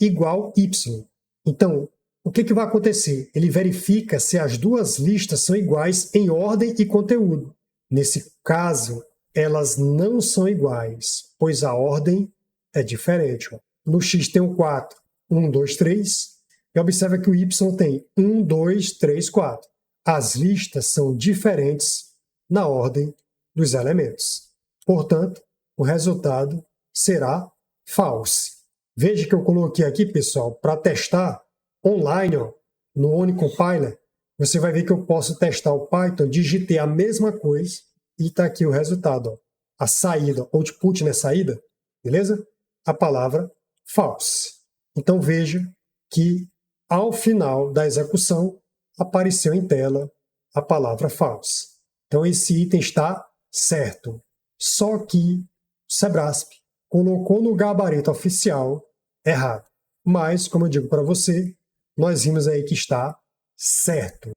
y. Então, o que vai acontecer? Ele verifica se as duas listas são iguais em ordem e conteúdo. Nesse caso, elas não são iguais, pois a ordem é diferente. No x tem o 4, 1, 2, 3, e observa que o y tem 1, 2, 3, 4. As listas são diferentes na ordem dos elementos. Portanto, o resultado será false. Veja que eu coloquei aqui, pessoal, para testar online, ó, no OniCompiler, você vai ver que eu posso testar o Python, digitei a mesma coisa e está aqui o resultado. Ó. A saída, output na saída, beleza? A palavra false. Então veja que ao final da execução apareceu em tela a palavra false. Então esse item está certo. Só que o Sebrasp colocou no gabarito oficial errado. Mas, como eu digo para você, nós vimos aí que está certo.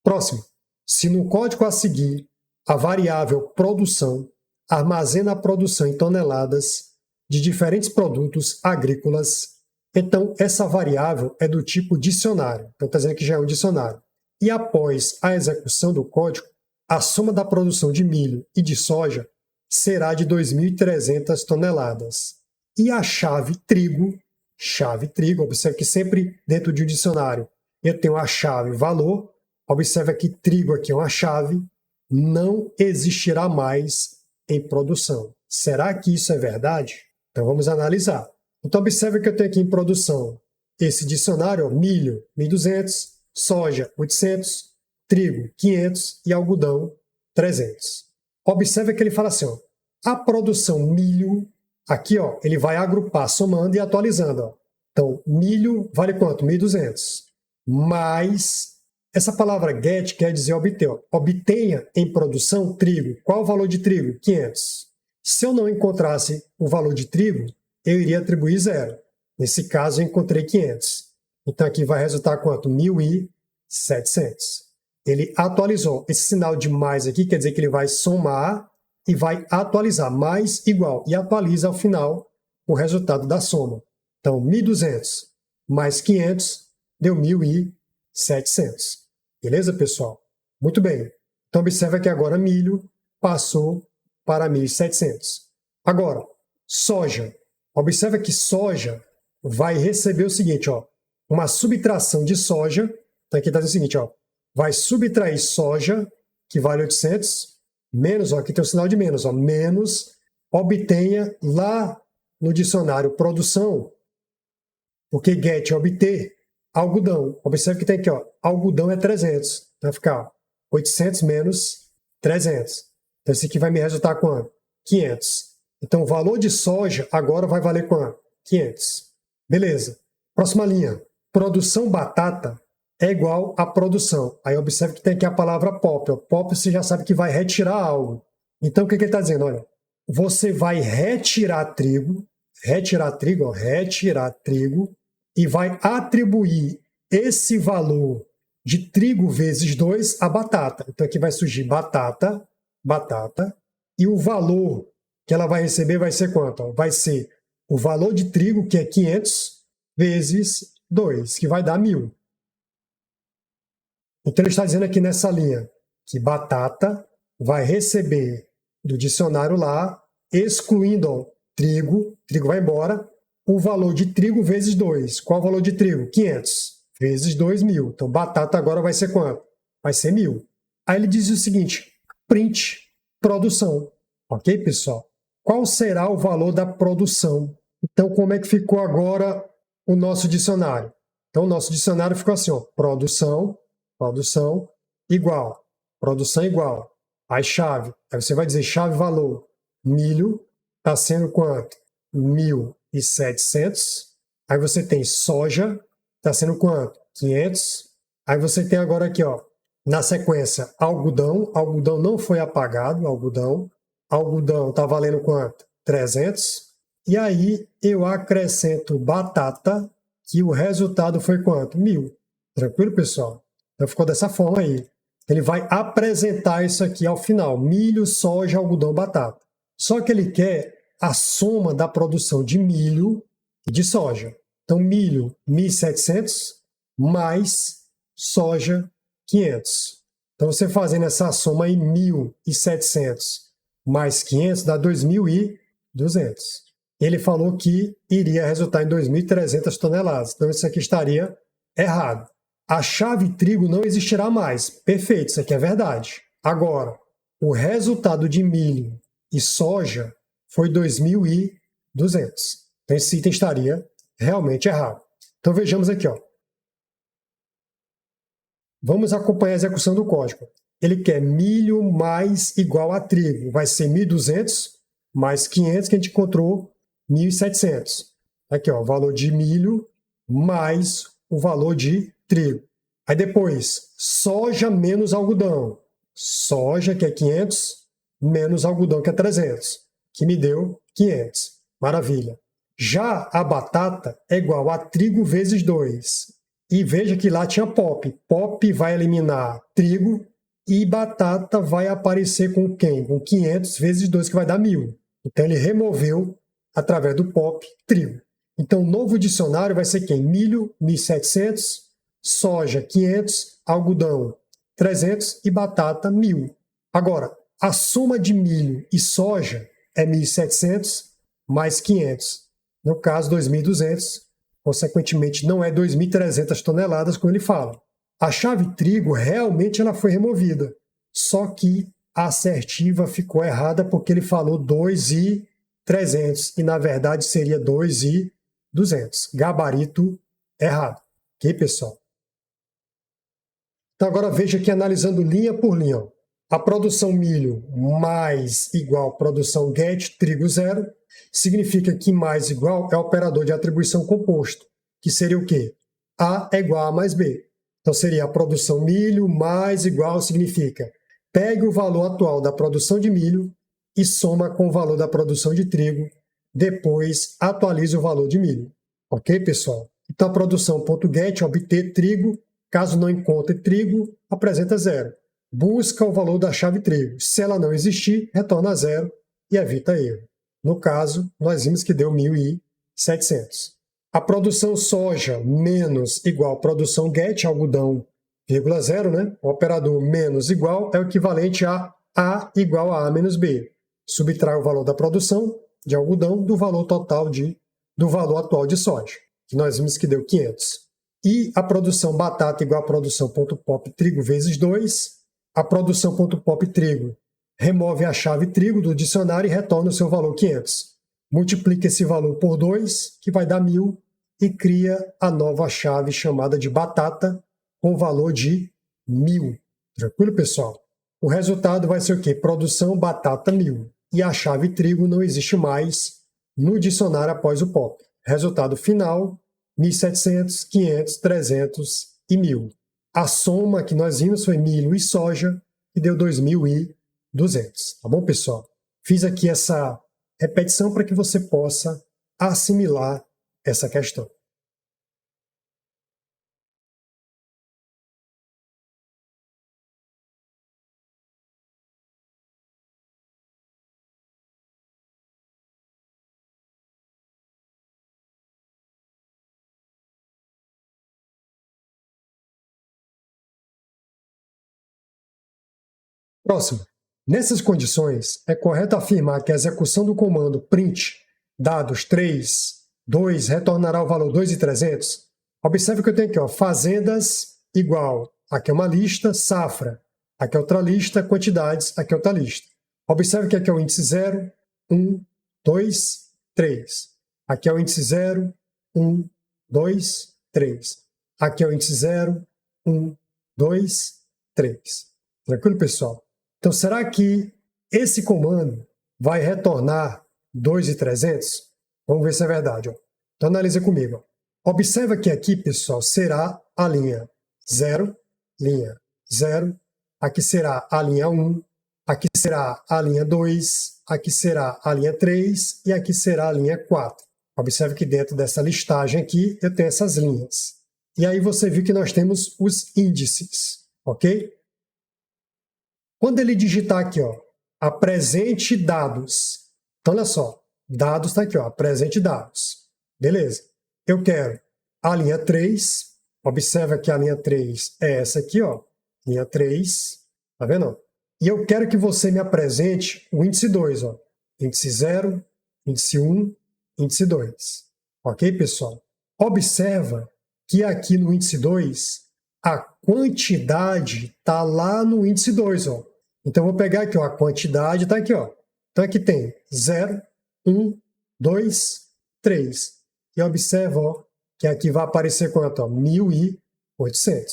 Próximo. Se no código a seguir a variável produção armazena a produção em toneladas de diferentes produtos agrícolas, então essa variável é do tipo dicionário. Então está dizendo que já é um dicionário. E após a execução do código, a soma da produção de milho e de soja será de 2.300 toneladas. E a chave trigo, observe que sempre dentro de um dicionário eu tenho a chave valor, observe que trigo aqui é uma chave, não existirá mais em produção. Será que isso é verdade? Então vamos analisar. Então observe que eu tenho aqui em produção esse dicionário, ó, milho, 1.200, soja, 800, trigo, 500 e algodão, 300. Observe que ele fala assim, ó, a produção milho, aqui ó, ele vai agrupar, somando e atualizando. Ó. Então, milho vale quanto? 1.200. Mais, essa palavra get quer dizer obter. Ó. Obtenha em produção trigo. Qual o valor de trigo? 500. Se eu não encontrasse o valor de trigo, eu iria atribuir 0. Nesse caso, eu encontrei 500. Então, aqui vai resultar quanto? 1.700. Ele atualizou. Esse sinal de mais aqui quer dizer que ele vai somar e vai atualizar. Mais igual. E atualiza ao final o resultado da soma. Então, 1.200 mais 500 deu 1.700. Beleza, pessoal? Muito bem. Então, observa que agora milho passou para 1.700. Agora, soja. Observa que soja vai receber o seguinte, ó, uma subtração de soja. Então, aqui está dizendo o seguinte, ó, vai subtrair soja, que vale 800, menos, ó, aqui tem o sinal de menos, ó, menos, obtenha lá no dicionário produção, porque get é obter, algodão. Observe que tem aqui, ó, algodão é 300. Vai ficar 800 menos 300. Então, esse aqui vai me resultar quanto? 500. Então, o valor de soja agora vai valer quanto? 500. Beleza. Próxima linha. Produção batata é igual a produção. Aí observe que tem aqui a palavra pop. Pop você já sabe que vai retirar algo. Então, o que ele está dizendo? Olha, você vai retirar trigo, e vai atribuir esse valor de trigo vezes 2 a batata. Então, aqui vai surgir batata, e o valor que ela vai receber vai ser quanto? Vai ser o valor de trigo, que é 500, vezes 2, que vai dar 1.000. Então, ele está dizendo aqui nessa linha que batata vai receber do dicionário lá, excluindo ó, trigo vai embora, o valor de trigo vezes 2. Qual o valor de trigo? 500 vezes 2, 1.000. Então, batata agora vai ser quanto? Vai ser 1.000. Aí ele diz o seguinte, print, produção. Ok, pessoal? Qual será o valor da produção? Então, como é que ficou agora o nosso dicionário? Então, o nosso dicionário ficou assim, ó, produção igual. Aí, chave. Aí você vai dizer chave valor. Milho está sendo quanto? 1.700. Aí você tem soja, está sendo quanto? 500. Aí você tem agora aqui, ó, na sequência, algodão. Algodão não foi apagado, algodão está valendo quanto? 300. E aí eu acrescento batata, que o resultado foi quanto? 1.000. Tranquilo, pessoal? Então ficou dessa forma aí. Ele vai apresentar isso aqui ao final. Milho, soja, algodão, batata. Só que ele quer a soma da produção de milho e de soja. Então, milho, 1.700, mais soja, 500. Então, você fazendo essa soma aí, 1.700 mais 500 dá 2.200. Ele falou que iria resultar em 2.300 toneladas. Então, isso aqui estaria errado. A chave trigo não existirá mais. Perfeito, isso aqui é verdade. Agora, o resultado de milho e soja foi 2.200. Então, esse item estaria realmente errado. Então, vejamos aqui, ó. Vamos acompanhar a execução do código. Ele quer milho mais igual a trigo. Vai ser 1.200 mais 500, que a gente encontrou 1.700. Aqui, ó, o valor de milho mais o valor de trigo. Aí depois, soja menos algodão. Soja, que é 500, menos algodão, que é 300, que me deu 500. Maravilha. Já a batata é igual a trigo vezes 2. E veja que lá tinha pop. Pop vai eliminar trigo e batata vai aparecer com quem? Com 500 vezes 2, que vai dar 1.000. Então ele removeu, através do pop, trigo. Então o novo dicionário vai ser quem? Milho, 1.700, soja, 500, algodão, 300 e batata, 1.000. Agora, a soma de milho e soja é 1.700 mais 500. No caso, 2.200. Consequentemente, não é 2.300 toneladas, como ele fala. A chave trigo realmente ela foi removida. Só que a assertiva ficou errada porque ele falou 2.300 e na verdade seria 2.200. Gabarito errado. Ok, pessoal? Então agora veja aqui analisando linha por linha. A produção milho mais igual produção get trigo zero significa que mais igual é o operador de atribuição composto, que seria o quê? A é igual a mais B. Então seria a produção milho mais igual significa pegue o valor atual da produção de milho e soma com o valor da produção de trigo, depois atualize o valor de milho. Ok, pessoal? Então a produção.get obter trigo, caso não encontre trigo, apresenta zero. Busca o valor da chave trigo. Se ela não existir, retorna a zero e evita erro. No caso, nós vimos que deu 1.700. A produção soja menos igual produção get, algodão, vírgula zero, né? O operador menos igual é o equivalente a A igual a A menos B. Subtrai o valor da produção de algodão do valor total do valor atual de soja, que nós vimos que deu 500. E a produção batata igual a produção.pop trigo vezes 2. A produção.pop trigo remove a chave trigo do dicionário e retorna o seu valor 500. Multiplica esse valor por 2, que vai dar 1.000, e cria a nova chave chamada de batata com o valor de 1.000. Tranquilo, pessoal? O resultado vai ser o quê? Produção batata 1.000. E a chave trigo não existe mais no dicionário após o pop. Resultado final, 1.700, 500, 300 e 1.000. A soma que nós vimos foi milho e soja, que deu 2.200. Tá bom, pessoal? Fiz aqui essa repetição para que você possa assimilar essa questão. Próximo. Nessas condições, é correto afirmar que a execução do comando print dados 3, 2 retornará o valor 2.300? Observe que eu tenho aqui, ó, fazendas igual, aqui é uma lista, safra, aqui é outra lista, quantidades, aqui é outra lista. Observe que aqui é o índice 0, 1, 2, 3. Aqui é o índice 0, 1, 2, 3. Aqui é o índice 0, 1, 2, 3. Tranquilo, pessoal? Então, será que esse comando vai retornar 2.300? Vamos ver se é verdade. Ó. Então, analisa comigo. Ó. Observa que aqui, pessoal, será a linha 0, linha 0. Aqui será a linha 1. Aqui será a linha 2. Aqui será a linha 3. E aqui será a linha 4. Observe que dentro dessa listagem aqui, eu tenho essas linhas. E aí você viu que nós temos os índices, ok? Quando ele digitar aqui, ó, apresente dados. Então, olha só, dados está aqui, ó, apresente dados. Beleza. Eu quero a linha 3. Observa que a linha 3 é essa aqui, ó. Linha 3. Tá vendo? E eu quero que você me apresente o índice 2, ó. Índice 0, índice 1, índice 2. Ok, pessoal? Observa que aqui no índice 2, a quantidade está lá no índice 2, ó. Então, eu vou pegar aqui, ó, a quantidade está aqui, ó. Então, aqui tem 0, 1, 2, 3. E observa, ó, que aqui vai aparecer quanto? 1.800.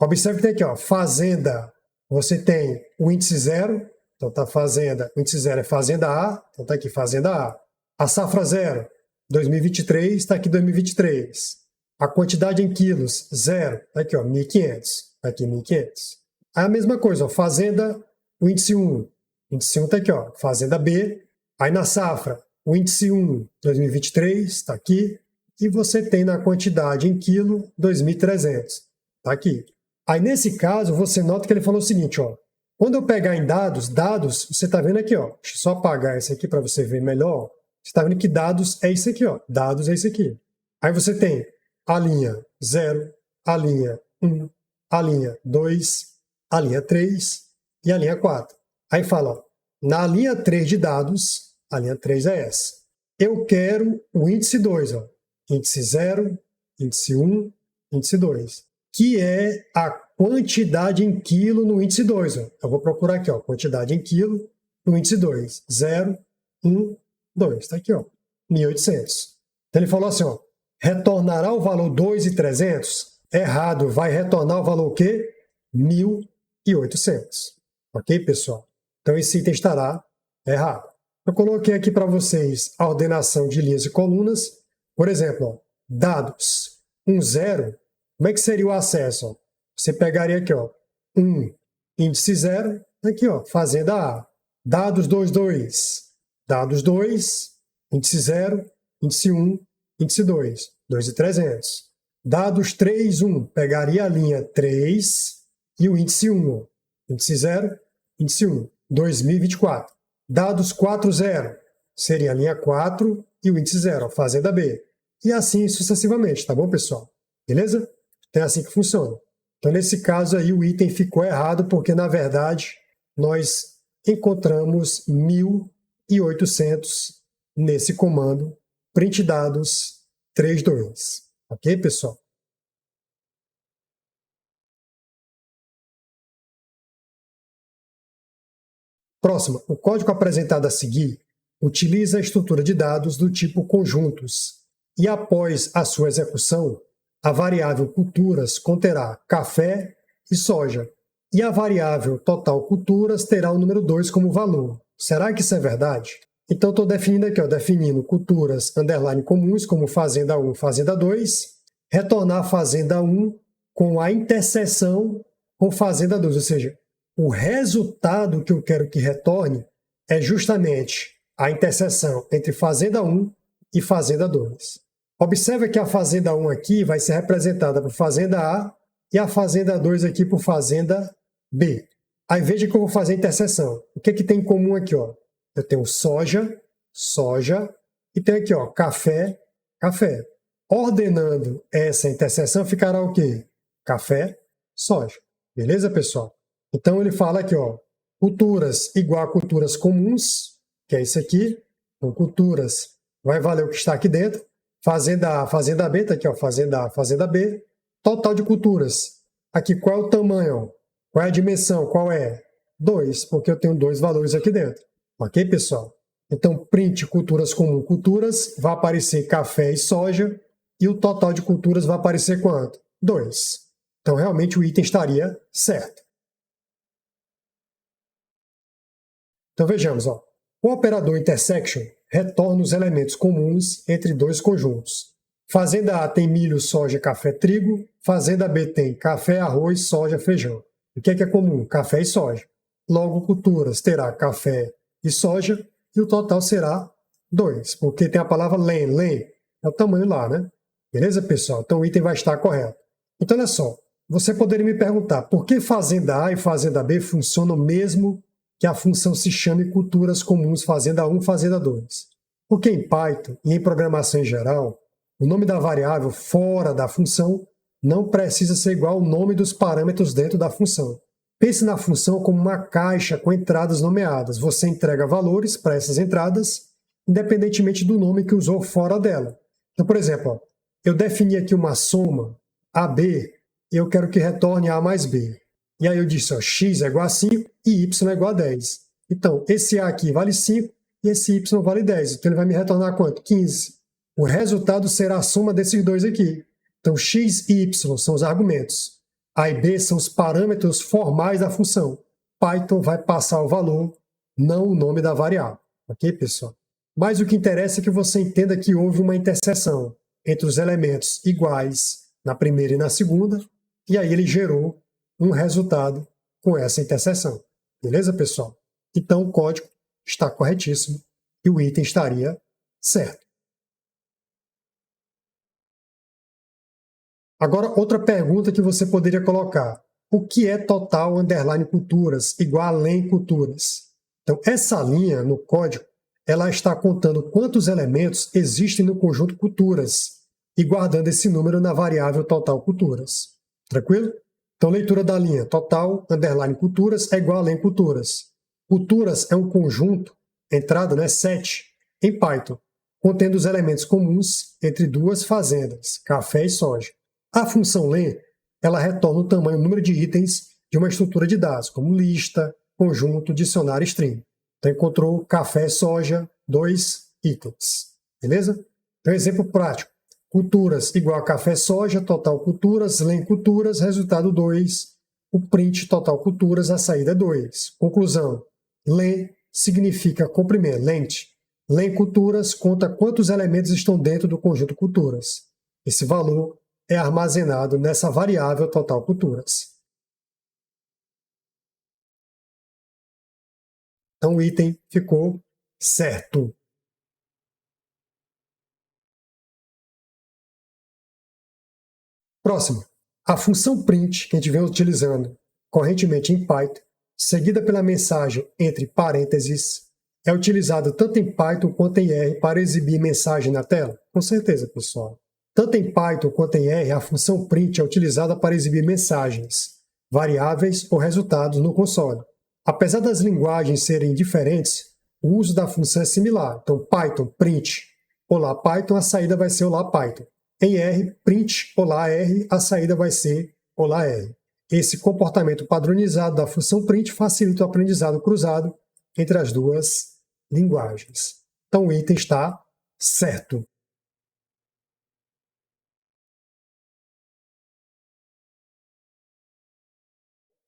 Observe que tem aqui, ó, fazenda. Você tem o índice 0, então tá fazenda. O índice 0 é fazenda A, então tá aqui fazenda A. A safra 0, 2023, está aqui 2023. A quantidade em quilos, 0, tá aqui, ó, 1.500. Tá aqui 1.500. Aí a mesma coisa, ó, fazenda, o índice 1. O índice 1 está aqui, ó, fazenda B. Aí na safra, o índice 1, 2023, está aqui. E você tem na quantidade em quilo, 2.300. Está aqui. Aí nesse caso, você nota que ele falou o seguinte, ó. Quando eu pegar em dados, você está vendo aqui, ó. Deixa eu só apagar esse aqui para você ver melhor. Você está vendo que dados é isso aqui, ó. Dados é isso aqui. Aí você tem a linha 0, a linha 1, a linha 2, a linha 3 e a linha 4. Aí fala, ó, na linha 3 de dados, a linha 3 é essa. Eu quero o índice 2, ó. Índice 0, índice 1, índice 2, que é a quantidade em quilo no índice 2. Ó. Eu vou procurar aqui, ó, quantidade em quilo no índice 2. 0, 1, 2. Está aqui, ó, 1.800. Então ele falou assim, ó, Retornará o valor 2.300? Errado, vai retornar o valor o quê? 1.800. Ok, pessoal? Então esse item estará errado. Eu coloquei aqui para vocês a ordenação de linhas e colunas. Por exemplo, ó, dados 1, 0. Como é que seria o acesso? Ó? Você pegaria aqui, ó, 1, índice 0, aqui, ó, fazenda A. Dados 2, 2. Dados 2, índice 0, índice 1, índice 2, 2.300. Dados 3, 1, pegaria a linha 3 e o índice 1, índice 0, índice 1, 2024. Dados 4, 0, seria a linha 4 e o índice 0, fazenda B. E assim sucessivamente, tá bom, pessoal? Beleza? Então é assim que funciona. Então, nesse caso aí, o item ficou errado, porque, na verdade, nós encontramos 1.800 nesse comando print dados 32. Ok, pessoal? Próximo, o código apresentado a seguir utiliza a estrutura de dados do tipo conjuntos e, após a sua execução, a variável culturas conterá café e soja, e a variável total culturas terá o número 2 como valor. Será que isso é verdade? Então, estou definindo aqui, ó, definindo culturas underline comuns como fazenda 1, fazenda 2, retornar fazenda 1 com a interseção com fazenda 2, ou seja, o resultado que eu quero que retorne é justamente a interseção entre fazenda 1 e fazenda 2. Observe que a fazenda 1 aqui vai ser representada por fazenda A e a fazenda 2 aqui por fazenda B. Aí veja que eu vou fazer a interseção. O que tem em comum aqui? Ó? Eu tenho soja, soja, e tenho aqui ó, café, café. Ordenando essa interseção ficará o quê? Café, soja. Beleza, pessoal? Então ele fala aqui, ó, culturas igual a culturas comuns, que é isso aqui. Então, culturas vai valer o que está aqui dentro. Fazenda A, fazenda B, tá aqui, ó, fazenda A, fazenda B. Total de culturas. Aqui, qual é o tamanho? Qual é a dimensão? Qual é? 2, porque eu tenho 2 valores aqui dentro. Ok, pessoal? Então, print culturas comum, culturas, vai aparecer café e soja, e o total de culturas vai aparecer quanto? 2. Então, realmente, o item estaria certo. Então, vejamos. Ó. O operador intersection retorna os elementos comuns entre dois conjuntos. Fazenda A tem milho, soja, café, trigo. Fazenda B tem café, arroz, soja, feijão. O que é comum? Café e soja. Logo, culturas terá café e soja, e o total será 2, porque tem a palavra len, len, é o tamanho lá, né? Beleza, pessoal? Então o item vai estar correto. Então, olha só, você poderia me perguntar por que fazenda A e fazenda B funcionam mesmo que a função se chame culturas comuns fazenda 1, fazenda 2? Porque em Python e em programação em geral, o nome da variável fora da função não precisa ser igual ao nome dos parâmetros dentro da função. Pense na função como uma caixa com entradas nomeadas. Você entrega valores para essas entradas, independentemente do nome que usou fora dela. Então, por exemplo, ó, eu defini aqui uma soma AB e eu quero que retorne A mais B. E aí eu disse, ó, x é igual a 5 e y é igual a 10. Então, esse A aqui vale 5 e esse y vale 10. Então, ele vai me retornar quanto? 15. O resultado será a soma desses dois aqui. Então, x e y são os argumentos. A e B são os parâmetros formais da função. Python vai passar o valor, não o nome da variável. Ok, pessoal? Mas o que interessa é que você entenda que houve uma interseção entre os elementos iguais na primeira e na segunda, e aí ele gerou um resultado com essa interseção. Beleza, pessoal? Então, o código está corretíssimo e o item estaria certo. Agora, outra pergunta que você poderia colocar. O que é total underline culturas igual a len culturas? Então, essa linha no código, ela está contando quantos elementos existem no conjunto culturas e guardando esse número na variável total culturas. Tranquilo? Então, leitura da linha total underline culturas é igual a len culturas. Culturas é um conjunto, entrada, né, set, em Python, contendo os elementos comuns entre duas fazendas, café e soja. A função len, ela retorna o tamanho e o número de itens de uma estrutura de dados, como lista, conjunto, dicionário e string. Então, encontrou café e soja, 2 itens. Beleza? Então, exemplo prático. culturas igual a café soja, total culturas, len culturas, resultado 2. O print total culturas, a saída é 2. Conclusão, len significa comprimento, lente. Len culturas conta quantos elementos estão dentro do conjunto culturas. Esse valor é armazenado nessa variável total culturas. Então o item ficou certo. Próximo, a função print que a gente vem utilizando correntemente em Python, seguida pela mensagem entre parênteses, é utilizada tanto em Python quanto em R para exibir mensagem na tela? Com certeza, pessoal. Tanto em Python quanto em R, a função print é utilizada para exibir mensagens, variáveis ou resultados no console. Apesar das linguagens serem diferentes, o uso da função é similar. Então, Python, print, olá Python, a saída vai ser olá Python. Em R, print, olá R, a saída vai ser olá R. Esse comportamento padronizado da função print facilita o aprendizado cruzado entre as duas linguagens. Então o item está certo.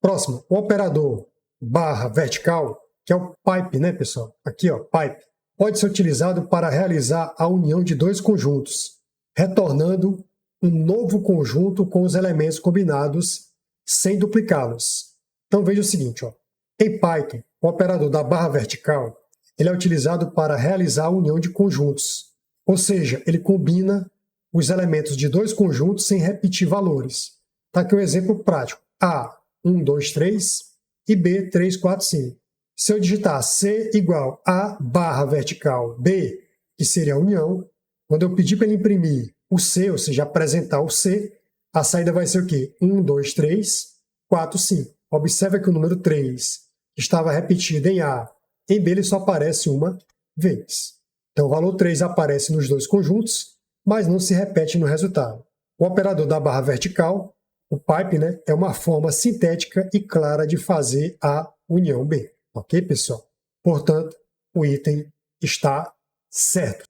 Próximo, o operador barra vertical, que é o pipe, né, pessoal? Aqui, ó, pipe, pode ser utilizado para realizar a união de dois conjuntos, retornando um novo conjunto com os elementos combinados sem duplicá-los. Então veja o seguinte, ó. Em Python, o operador da barra vertical ele é utilizado para realizar a união de conjuntos, ou seja, ele combina os elementos de dois conjuntos sem repetir valores. Está aqui um exemplo prático. A, 1, 2, 3 e B, 3, 4, 5. Se eu digitar C igual A barra vertical B, que seria a união, quando eu pedir para ele imprimir o C, ou seja, apresentar o C, a saída vai ser o quê? 1, 2, 3, 4, 5. Observe que o número 3 estava repetido em A. Em B ele só aparece uma vez. Então o valor 3 aparece nos dois conjuntos, mas não se repete no resultado. O operador da barra vertical, o pipe, né, é uma forma sintética e clara de fazer a união B. Ok, pessoal? Portanto, o item está certo.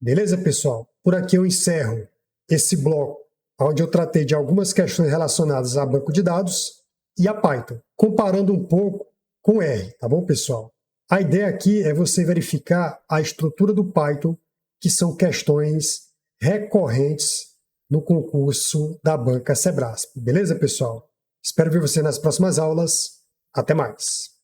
Beleza, pessoal? Por aqui eu encerro esse bloco, onde eu tratei de algumas questões relacionadas a banco de dados e a Python, comparando um pouco com R, tá bom, pessoal? A ideia aqui é você verificar a estrutura do Python, que são questões recorrentes no concurso da banca Sebrasp. Beleza, pessoal? Espero ver você nas próximas aulas. Até mais!